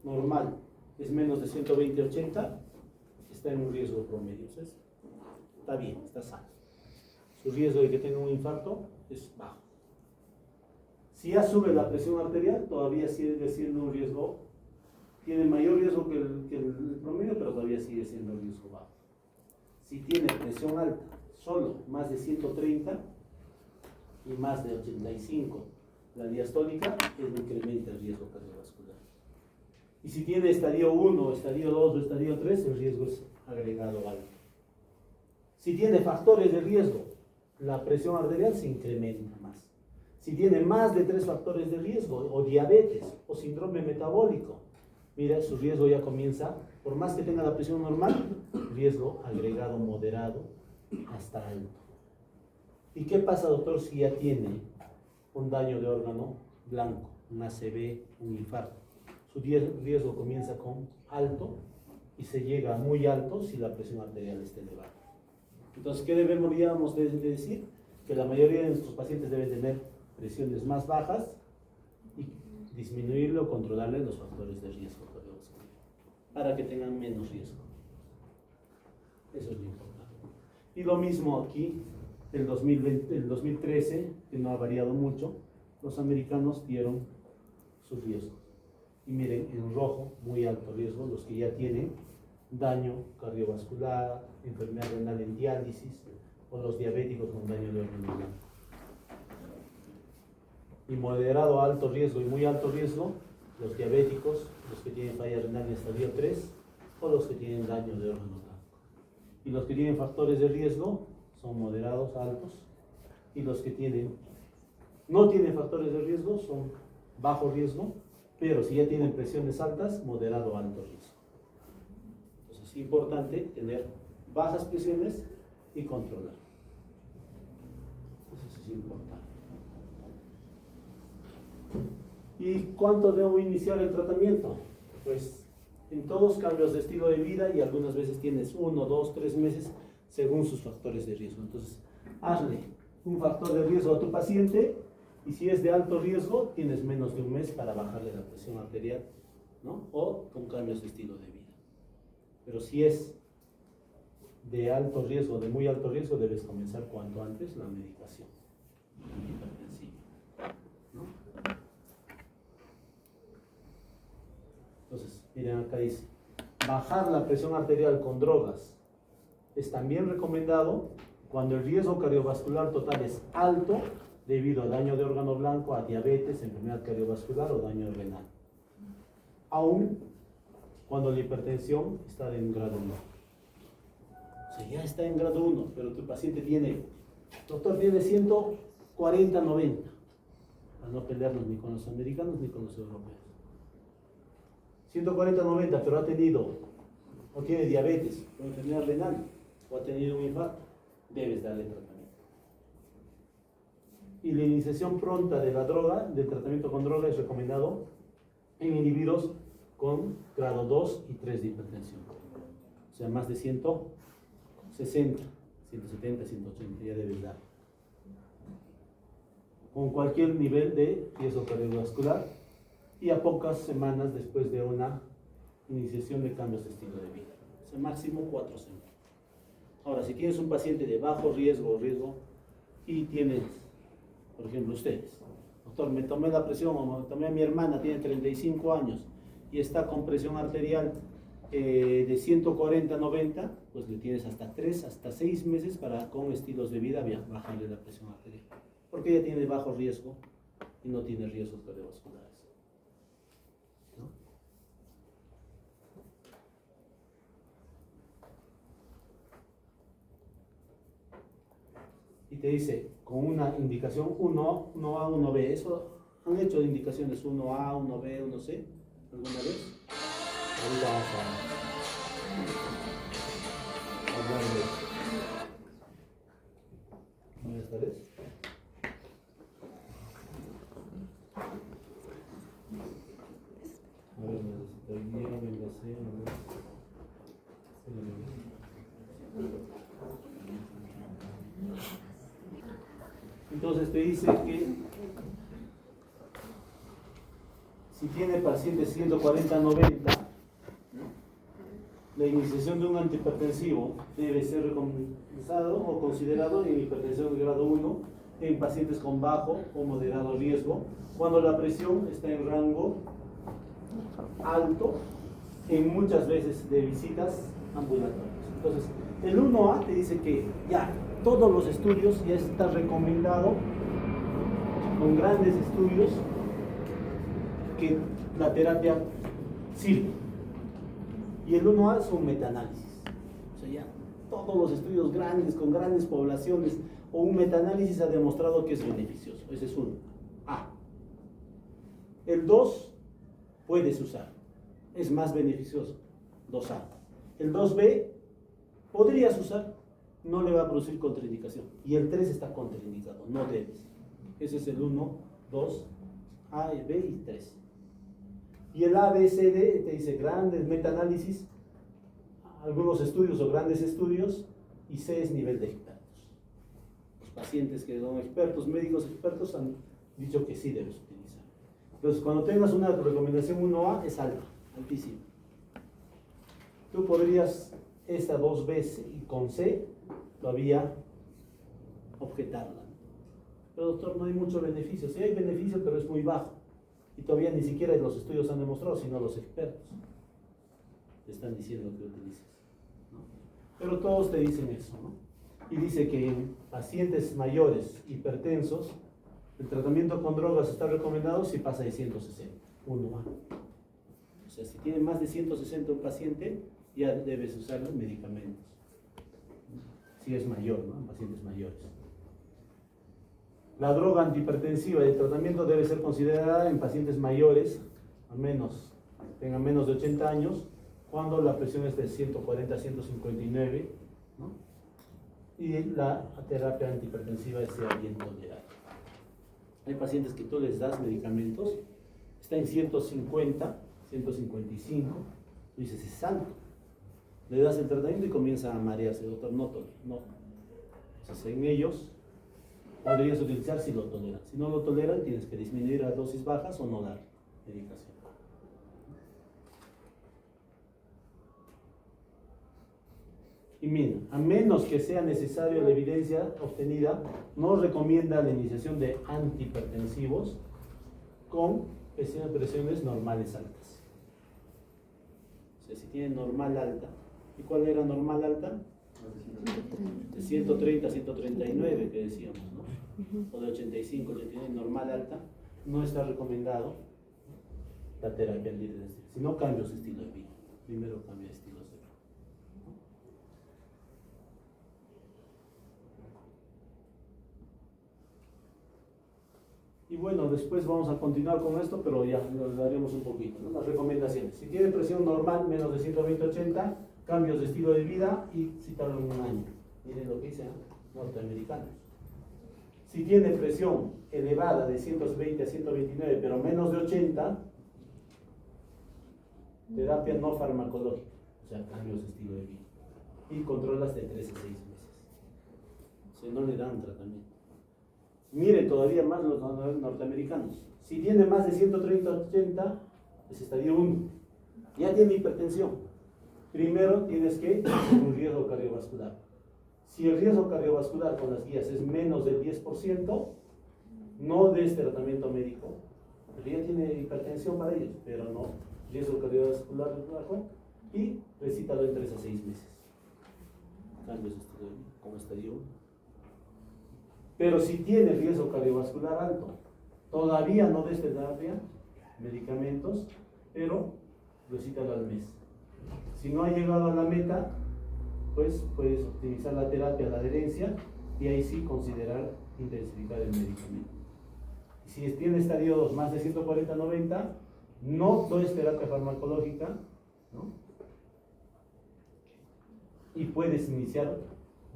normal es menos de 120/80, está en un riesgo promedio. ¿Sabes? Está bien, está sano. Su riesgo de que tenga un infarto es bajo. Si ya sube la presión arterial, todavía sigue siendo un riesgo, tiene mayor riesgo que el promedio, pero todavía sigue siendo un riesgo bajo. Si tiene presión alta, solo más de 130 y más de 85, la diastólica, incrementa el riesgo cardiovascular. Y si tiene estadio 1, estadio 2 o estadio 3, el riesgo es agregado alto. Si tiene factores de riesgo, la presión arterial se incrementa más. Si tiene más de 3 factores de riesgo, o diabetes, o síndrome metabólico, mira, su riesgo ya comienza, por más que tenga la presión normal, riesgo agregado moderado hasta alto. ¿Y qué pasa, doctor, si ya tiene un daño de órgano blanco, un ACV, un infarto? Su riesgo comienza con alto y se llega a muy alto si la presión arterial está elevada. Entonces, ¿qué deberíamos de decir? Que la mayoría de nuestros pacientes deben tener presiones más bajas y disminuirle o controlarle los factores de riesgo cardiovascular para que tengan menos riesgo. Eso es lo importante. Y lo mismo aquí, el 2013, que no ha variado mucho, los americanos dieron sus riesgos. Y miren, en rojo, muy alto riesgo, los que ya tienen daño cardiovascular, enfermedad renal en diálisis, o los diabéticos con daño de órgano blanco. Y moderado a alto riesgo y muy alto riesgo, los diabéticos, los que tienen falla renal en estadio 3, o los que tienen daño de órgano blanco. Y los que tienen factores de riesgo son moderados, altos, y los que no tienen factores de riesgo son bajo riesgo, pero si ya tienen presiones altas, moderado, alto riesgo. Entonces es importante tener bajas presiones y controlar. Eso es importante. ¿Y cuánto debo iniciar el tratamiento? Pues en todos cambios de estilo de vida y algunas veces tienes 1, 2, 3 meses según sus factores de riesgo. Entonces, hazle un factor de riesgo a tu paciente y si es de alto riesgo, tienes menos de un mes para bajarle la presión arterial, ¿no? O con cambios de estilo de vida. Pero si es de alto riesgo, de muy alto riesgo, debes comenzar cuanto antes la medicación antihipertensiva, ¿no? Entonces, miren acá dice, bajar la presión arterial con drogas es también recomendado cuando el riesgo cardiovascular total es alto debido a daño de órgano blanco, a diabetes, enfermedad cardiovascular o daño renal. Aún cuando la hipertensión está en grado 1. O sea, ya está en grado 1, pero tu paciente tiene, doctor, tiene 140-90. A no pelearnos ni con los americanos ni con los europeos. 140-90, pero ha tenido, o tiene diabetes, o enfermedad renal, o ha tenido un infarto, debes darle tratamiento. Y la iniciación pronta de la droga, del tratamiento con droga, es recomendado en individuos con grado 2 y 3 de hipertensión. O sea, más de 160, 170, 180, ya debes dar. Con cualquier nivel de riesgo cardiovascular y a pocas semanas después de una iniciación de cambios de estilo de vida. O sea, máximo 4 semanas. Ahora, si tienes un paciente de bajo riesgo y tienes, por ejemplo, ustedes, doctor, me tomé la presión, o me tomé a mi hermana, tiene 35 años y está con presión arterial de 140-90, pues le tienes hasta 3, hasta 6 meses para, con estilos de vida, bajarle la presión arterial. Porque ella tiene bajo riesgo y no tiene riesgos cardiovasculares. ¿No? Y te dice, con una indicación 1A, 1B, ¿eso han hecho indicaciones 1A, 1B, 1C alguna vez? Ahorita vamos a hablar de eso. Buenas tardes. A ver, necesito guía, venga, sí, entonces te dice que si tiene pacientes 140-90, la iniciación de un antihipertensivo debe ser recomendado o considerado en hipertensión de grado 1 en pacientes con bajo o moderado riesgo, cuando la presión está en rango alto, en muchas veces de visitas ambulatorias. Entonces, el 1A te dice que ya todos los estudios ya está recomendado, con grandes estudios, que la terapia sirve. Y el 1A es un metaanálisis. O sea, ya todos los estudios grandes, con grandes poblaciones, o un metaanálisis ha demostrado que es beneficioso. Ese es 1A. El 2 puedes usar, es más beneficioso, 2A. El 2B podrías usar, no le va a producir contraindicación. Y el 3 está contraindicado, no debes. Ese es el 1, 2, A, B y 3. Y el A, B, C, D te dice grandes metaanálisis, algunos estudios o grandes estudios, y C es nivel de expertos. Los pacientes que son expertos, médicos expertos, han dicho que sí debes utilizar. Entonces, cuando tengas una recomendación 1A, es alta, altísima. Tú podrías, esta 2B y con C, todavía objetarla. Pero doctor, no hay mucho beneficio. Sí hay beneficio, pero es muy bajo. Y todavía ni siquiera los estudios han demostrado, sino los expertos te están diciendo que utilices, ¿no? Pero todos te dicen eso, ¿no? Y dice que en pacientes mayores hipertensos, el tratamiento con drogas está recomendado si pasa de 160, 1A. O sea, si tiene más de 160 un paciente, ya debes usar los medicamentos. Si es mayor, ¿no? En pacientes mayores. La droga antihipertensiva y el tratamiento debe ser considerada en pacientes mayores, al menos, tengan menos de 80 años, cuando la presión es de 140 a 159, ¿no? Y la terapia antihipertensiva sea bien tolerada. Hay pacientes que tú les das medicamentos, está en 150, 155, tú dices, es alto. Le das el tratamiento y comienza a marearse, doctor, no tolera, no. Entonces, en ellos podrías utilizar si lo toleran. Si no lo toleran, tienes que disminuir las dosis bajas o no dar medicación. Y miren, a menos que sea necesario la evidencia obtenida, no recomienda la iniciación de antihipertensivos con presiones normales altas. O sea, si tiene normal alta, ¿y cuál era normal alta? De 130 a 139 que decíamos, ¿no? O de 85, 89, normal alta, no está recomendado la terapia libre, sino cambios de estilo de vida. Primero cambia de estilos de vida. Y bueno, después vamos a continuar con esto, pero ya lo daremos un poquito, ¿no? Las recomendaciones. Si tiene presión normal, menos de 120-80, cambios de estilo de vida y citarlo en un año. Miren lo que dicen norteamericanos. Si tiene presión elevada de 120 a 129, pero menos de 80, terapia no farmacológica, o sea, cambios de estilo de vida. Y controlas de 3 a 6 meses. O sea, no le dan tratamiento. Mire todavía más los norteamericanos. Si tiene más de 130-80, es estadio 1. Ya tiene hipertensión. Primero tienes que un riesgo cardiovascular. Si el riesgo cardiovascular con las guías es menos del 10%, no des tratamiento médico. Porque ya tiene hipertensión para ellos, pero no. Riesgo cardiovascular bajo y recítalo en 3 a 6 meses. Cambios de estilo de vida, como estadio 1. Pero si tiene riesgo cardiovascular alto, todavía no des terapia, medicamentos, pero recítalo al mes. Si no ha llegado a la meta, pues puedes optimizar la terapia, la adherencia, y ahí sí considerar intensificar el medicamento. Si tiene estadio 2 más de 140-90, no des terapia farmacológica, ¿no? Y puedes iniciar,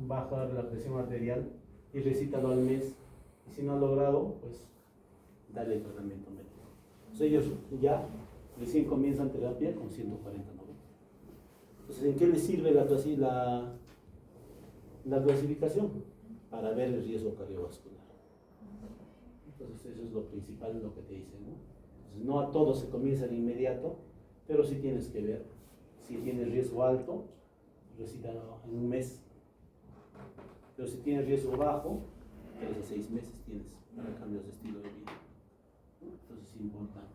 bajar la presión arterial y recítalo al mes. Y si no ha logrado, pues dale tratamiento médico. Entonces ellos ya recién comienzan terapia con 140-90. Entonces, ¿en qué les sirve la clasificación? Para ver el riesgo cardiovascular. Entonces eso es lo principal, lo que te dicen, ¿no? Entonces, no a todos se comienza de inmediato, pero sí tienes que ver. Si tiene riesgo alto, recítalo en un mes. Pero si tienes riesgo bajo, 3 a 6 meses tienes para cambios de estilo de vida. Entonces es importante.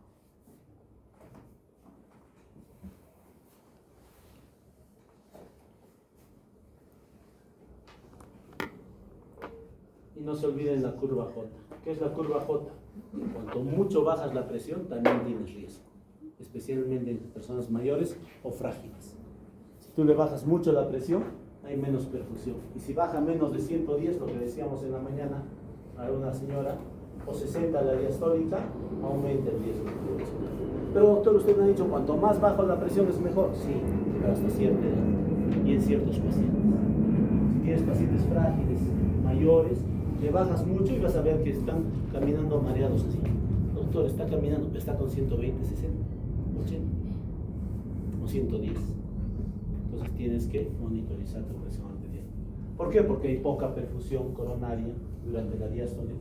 Y no se olviden la curva J. ¿Qué es la curva J? Cuanto mucho bajas la presión, también tienes riesgo, especialmente en personas mayores o frágiles. Si tú le bajas mucho la presión, hay menos perfusión. Y si baja menos de 110, lo que decíamos en la mañana a una señora, o 60 la diastólica, aumenta el riesgo. Pero doctor, usted me ha dicho, cuanto más bajo la presión es mejor. Sí, pero hasta cierta edad y en ciertos pacientes. Si tienes pacientes frágiles, mayores, le bajas mucho y vas a ver que están caminando mareados así. Doctor, está caminando, pero está con 120, 60, 80 o 110. Entonces tienes que monitorizar tu presión arterial. ¿Por qué? Porque hay poca perfusión coronaria durante la diástole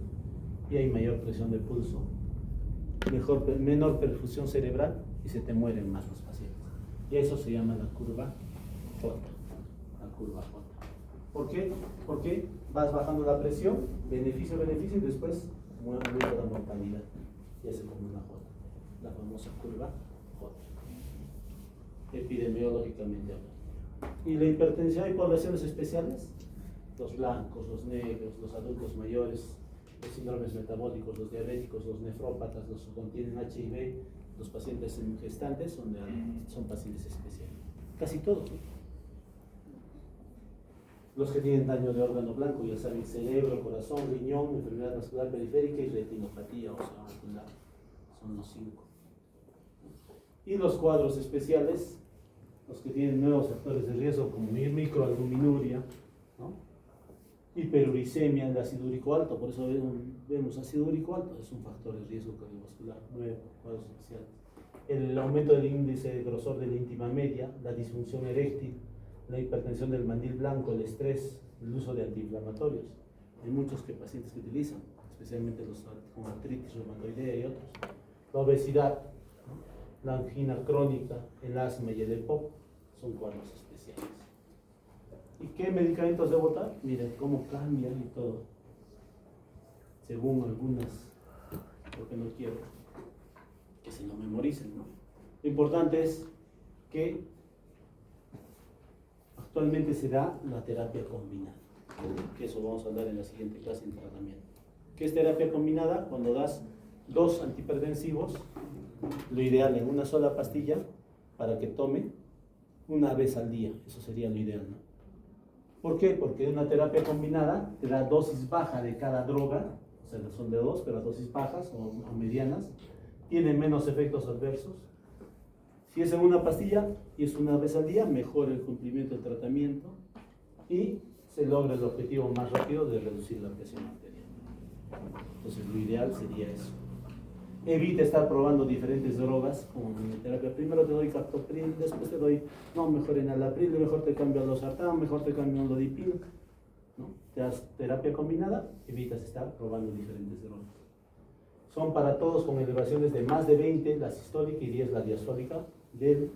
y hay mayor presión de pulso, menor perfusión cerebral y se te mueren más los pacientes. Y eso se llama la curva J. La curva J. ¿Por qué? Porque vas bajando la presión, beneficio, y después aumenta la mortalidad. Y hace como una J, la famosa curva J. Epidemiológicamente hablando. Y la hipertensión, hay poblaciones especiales, los blancos, los negros, los adultos mayores, los síndromes metabólicos, los diabéticos, los nefrópatas, los que contienen HIV, los pacientes gestantes son pacientes especiales. Casi todos, ¿no? Los que tienen daño de órgano blanco, ya saben, cerebro, corazón, riñón, enfermedad vascular periférica y retinopatía, o sea, ocular, son los 5. Y los cuadros especiales, los que tienen nuevos factores de riesgo como microalbuminuria, ¿no? Hiperuricemia, el ácido úrico alto, por eso vemos ácido úrico alto, es un factor de riesgo cardiovascular, 9 cuadros especiales. El aumento del índice de grosor de la íntima media, la disfunción eréctil, la hipertensión del mandil blanco, el estrés, el uso de antiinflamatorios. Hay muchos pacientes que utilizan, especialmente los con artritis reumatoidea y otros. La obesidad, ¿no? La angina crónica, el asma y el EPOC son cuadros especiales. ¿Y qué medicamentos debo dar? Miren cómo cambian y todo. Según algunas, porque no quiero que se lo memoricen, ¿no? Lo importante es que actualmente se da la terapia combinada, que eso vamos a hablar en la siguiente clase en tratamiento. ¿Qué es terapia combinada? Cuando das 2 antihipertensivos, lo ideal en una sola pastilla, para que tome una vez al día. Eso sería lo ideal, ¿no? ¿Por qué? Porque una terapia combinada te da dosis baja de cada droga, o sea, son de 2, pero dosis bajas o medianas, tiene menos efectos adversos. Si es en una pastilla y es una vez al día, mejora el cumplimiento del tratamiento y se logra el objetivo más rápido de reducir la presión arterial. Entonces, lo ideal sería eso. Evita estar probando diferentes drogas como terapia. Primero te doy captopril, después te doy, no, mejor enalapril, mejor te cambio a losartán, mejor te cambio a lodipil, ¿no? Te das terapia combinada, evitas estar probando diferentes drogas. Son para todos con elevaciones de más de 20, la sistólica, y 10 la diastólica, de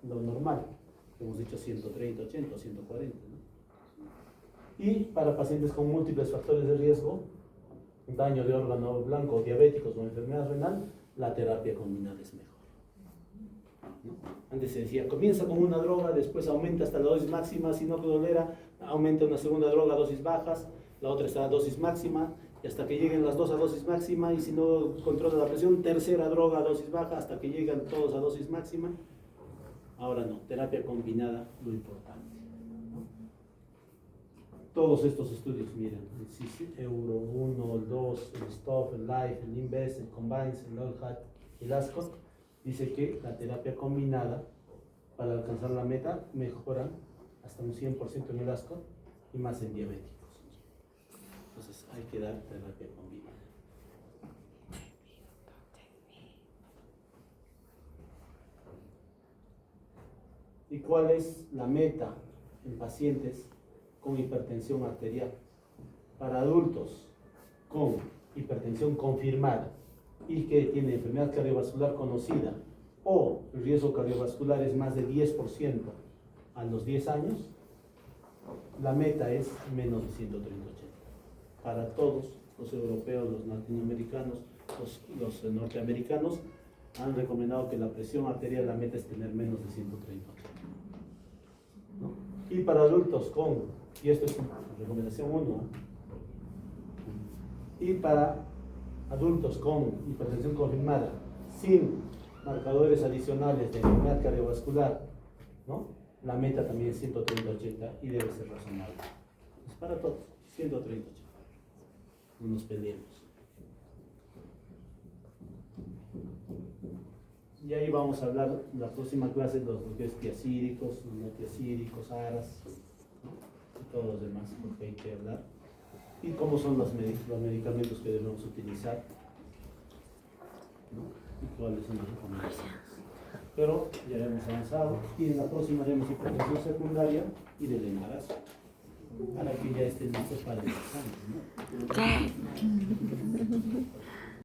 lo normal. Hemos dicho 130, 80, 140, ¿no? Y para pacientes con múltiples factores de riesgo, daño de órgano blanco, diabéticos o enfermedad renal, la terapia combinada es mejor, ¿no? Antes se decía, comienza con una droga, después aumenta hasta la dosis máxima, si no te tolera, aumenta una segunda droga a dosis bajas, la otra está a dosis máxima, y hasta que lleguen las 2 a dosis máxima, y si no controla la presión, tercera droga a dosis baja, hasta que llegan todos a dosis máxima. Ahora no, terapia combinada, lo importante. Todos estos estudios, miren, el Euro 1, el 2, el STOP, el LIFE, el INVEST, el COMBINES, el OLHAT, el ASCOT, dice que la terapia combinada, para alcanzar la meta, mejora hasta un 100% en el ASCOT y más en diabéticos. Entonces hay que dar terapia combinada. ¿Y cuál es la meta en pacientes con hipertensión arterial? Para adultos con hipertensión confirmada y que tiene enfermedad cardiovascular conocida o el riesgo cardiovascular es más de 10% a los 10 años, la meta es menos de 130/80. Para todos los europeos, los latinoamericanos, los norteamericanos han recomendado que la presión arterial, la meta es tener menos de 130/80, ¿no? Y para adultos con, y esto es recomendación 1, y para adultos con hipertensión confirmada, sin marcadores adicionales de enfermedad cardiovascular, ¿no? La meta también es 130/80 y debe ser razonable. Es para todos, 130/80. No nos peleemos. Y ahí vamos a hablar en la próxima clase de los que es tiacídicos, no tiacídicos, ARAS, ¿no? Y todos los demás, porque hay que hablar. Y cómo son los medicamentos que debemos utilizar, ¿no? Y cuáles son las recomendaciones. Pero ya hemos avanzado y en la próxima haremos hipertensión secundaria y del embarazo, para que ya estén listos para el examen, ¿no?